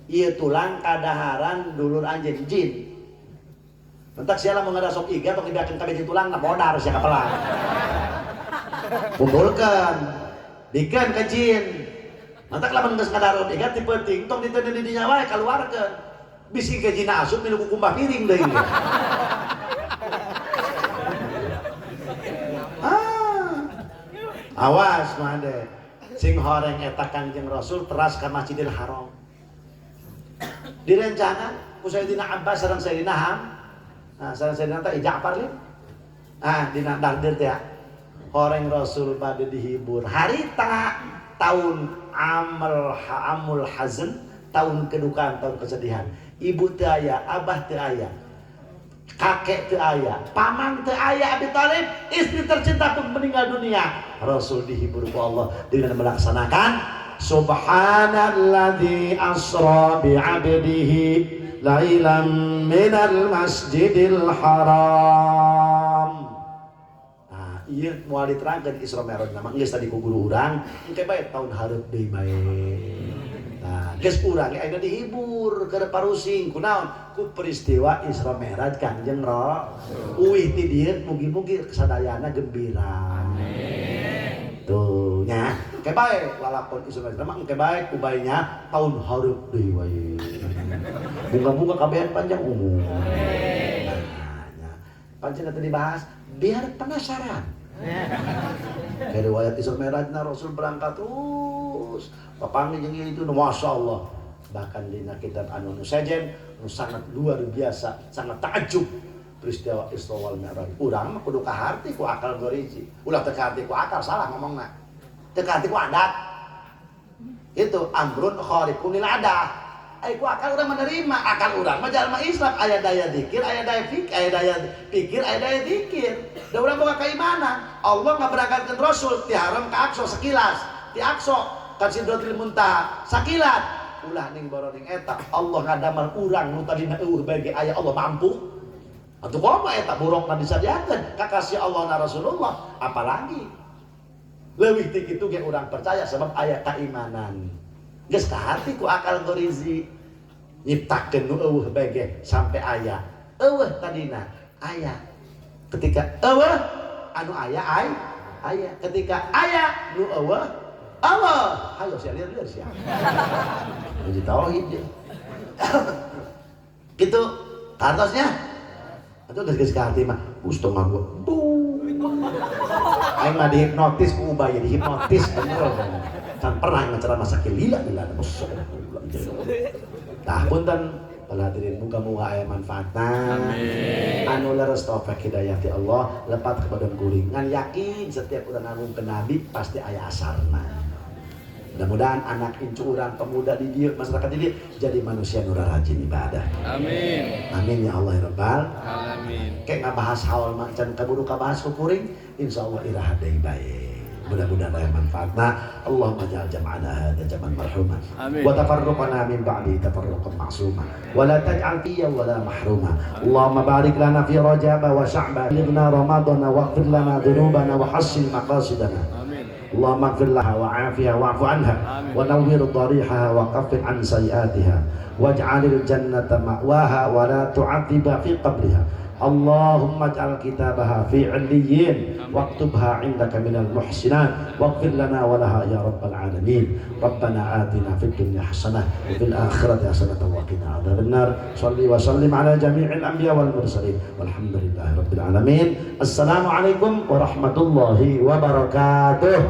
Ieu tulang kadaharan dulur anjeun jin. Entak siapa mau ngadasok iga atau dibiakin kabeh tulang na bodar sia kapelang. Kumpulkan, bikin ke jin. Entak lamun geus ngadarot iga ti penting tong diteuneun di dinya wae kaluarkeun. Bisi ke jin asup milu kukumbah piring deui. Awas made. Sing horeng eta Kangjeng Rasul teras ka Masjidil Haram. Direncana ku Sayyidina Abbas sareng Sayyidina Ham. Nah, sareng Sayyidina Ja'far lieu. Dina dardir teh horeng Rasul bade dihibur. Harita tahun amul hazn, tahun kedukaan, tahun kesedihan. Ibu teu aya, abah teu aya. Kakek teu aya, paman teu aya, Abi Thalib, istri tercinta pun meninggal dunia. Rasul dihibur ku Allah dengan melaksanakan Subhanalladzi asra bi'abdihi lailan minal masjidil haram. Nah, ieu moal diterangkeun Isra Mi'raj nama geus tadi ku guru urang, engke bae tahun hareup deui bae. Nah, geus urang ayeuna dihibur keur parusing kunaon? Ku peristiwa Isra Mi'raj Kangjeng Rasul. Uih ti dieu mugi-mugi sadayana gembira. Amin. Tuh nya, engke bae lalakon Isra Mi'raj mah engke bae ku baenya tahun hareup deui wae. Bunga-bunga kabehan panjang umur. Amin. Nah, pancen tadi dibahas biar penasaran. Kayak riwayat Isra Mi'rajna Rasul berangkat terus papangi jeung itu Masya Allah. Bahkan dina kitab anu sejen nu sangat luar biasa, sangat takjub peristiwa Isra wal Mi'raj. Urang mah kudu kaharti ku akal goriji. Ulah teu kaharti ku akal salah ngomongna. Teu kaharti ku adat. Itu amrun khariqun lil adah. Ku akal urang menerima, akal urang mah jalma Islam, aya daya zikir, aya daya fikir, aya daya pikir, aya daya zikir. Da urang boga keimanan. Allah ngaberangkatkeun Rasul ti haram ka Aqsa sekilas, ti Aqsa ka Sidratul Muntaha sakilat. Ulah ning boroning eta Allah ngadamel urang nu tadina eueuh bage aya Allah mampu. Atuh kumaha eta burokna disadiakeun kakasih Allah na Rasulullah, apalagi leuwih ti kitu ge urang percaya sebab aya keimanan. Geus kahati ku akal gorizi nyiptakeun nu eueuh bage sampai aya. Eueuh tadina aya. Ketika eueuh anu aya aya. Ketika aya nu eueuh Allah. Hayo sia lieur sia. Jadi tauhid dia. Gitu kartosnya. Atuh geus kahati mah setengah gua. Aing mah dihipnotis ku ubay, dihipnotis bener. Can pernah ngacara masak lila bos. Tah punten hadirin muga-muga aya manfaatna. Amin. Anu leres taufik hidayah ti Allah lepat kepada kuring. Ngan yakin setiap urang ngagungkeun nabi pasti aya asarna. Mudah-mudahan anak incu urang pemuda di dieu masyarakat di dieu jadi manusia nu rajin ibadah. Amin. Amin ya Allah ya Rabbal alamin. Kayak ngabahas haul macan kaburu kabahas ku kuring insyaallah iraha deui bae. Mudah-mudahan ada manfaatna. Allahumma ja'al jam'ana hadza jam'an marhuma wa tafarruqana min ba'di tafarruqan ma'suma wa la taj'al fiyya wa la mahruma. Allahumma barik lana fi Rajab wa Sya'ban balighna Ramadan waghfir lana dhunubana wa hassin maqasidana. Allahumma ighfir laha wa 'afiha wa'fu 'anha wa nawwir dharihaha wa kaffir 'an sayi'atiha waj'alil jannata ma'waha wa la tu'adziba fi qabriha. Allahumma ij'al kitabaha fi 'illiyyin waktubha 'indaka minal muhsinat waghfir lana wa laha ya rabbal alamin. Rabbana atina fid dunya hasanah wa fil akhirati hasanah wa qina adzabannar. Shalli wa sallim ala jami'il anbiya wal mursalin walhamdulillahi rabbil alamin. Assalamualaikum warahmatullahi wabarakatuh.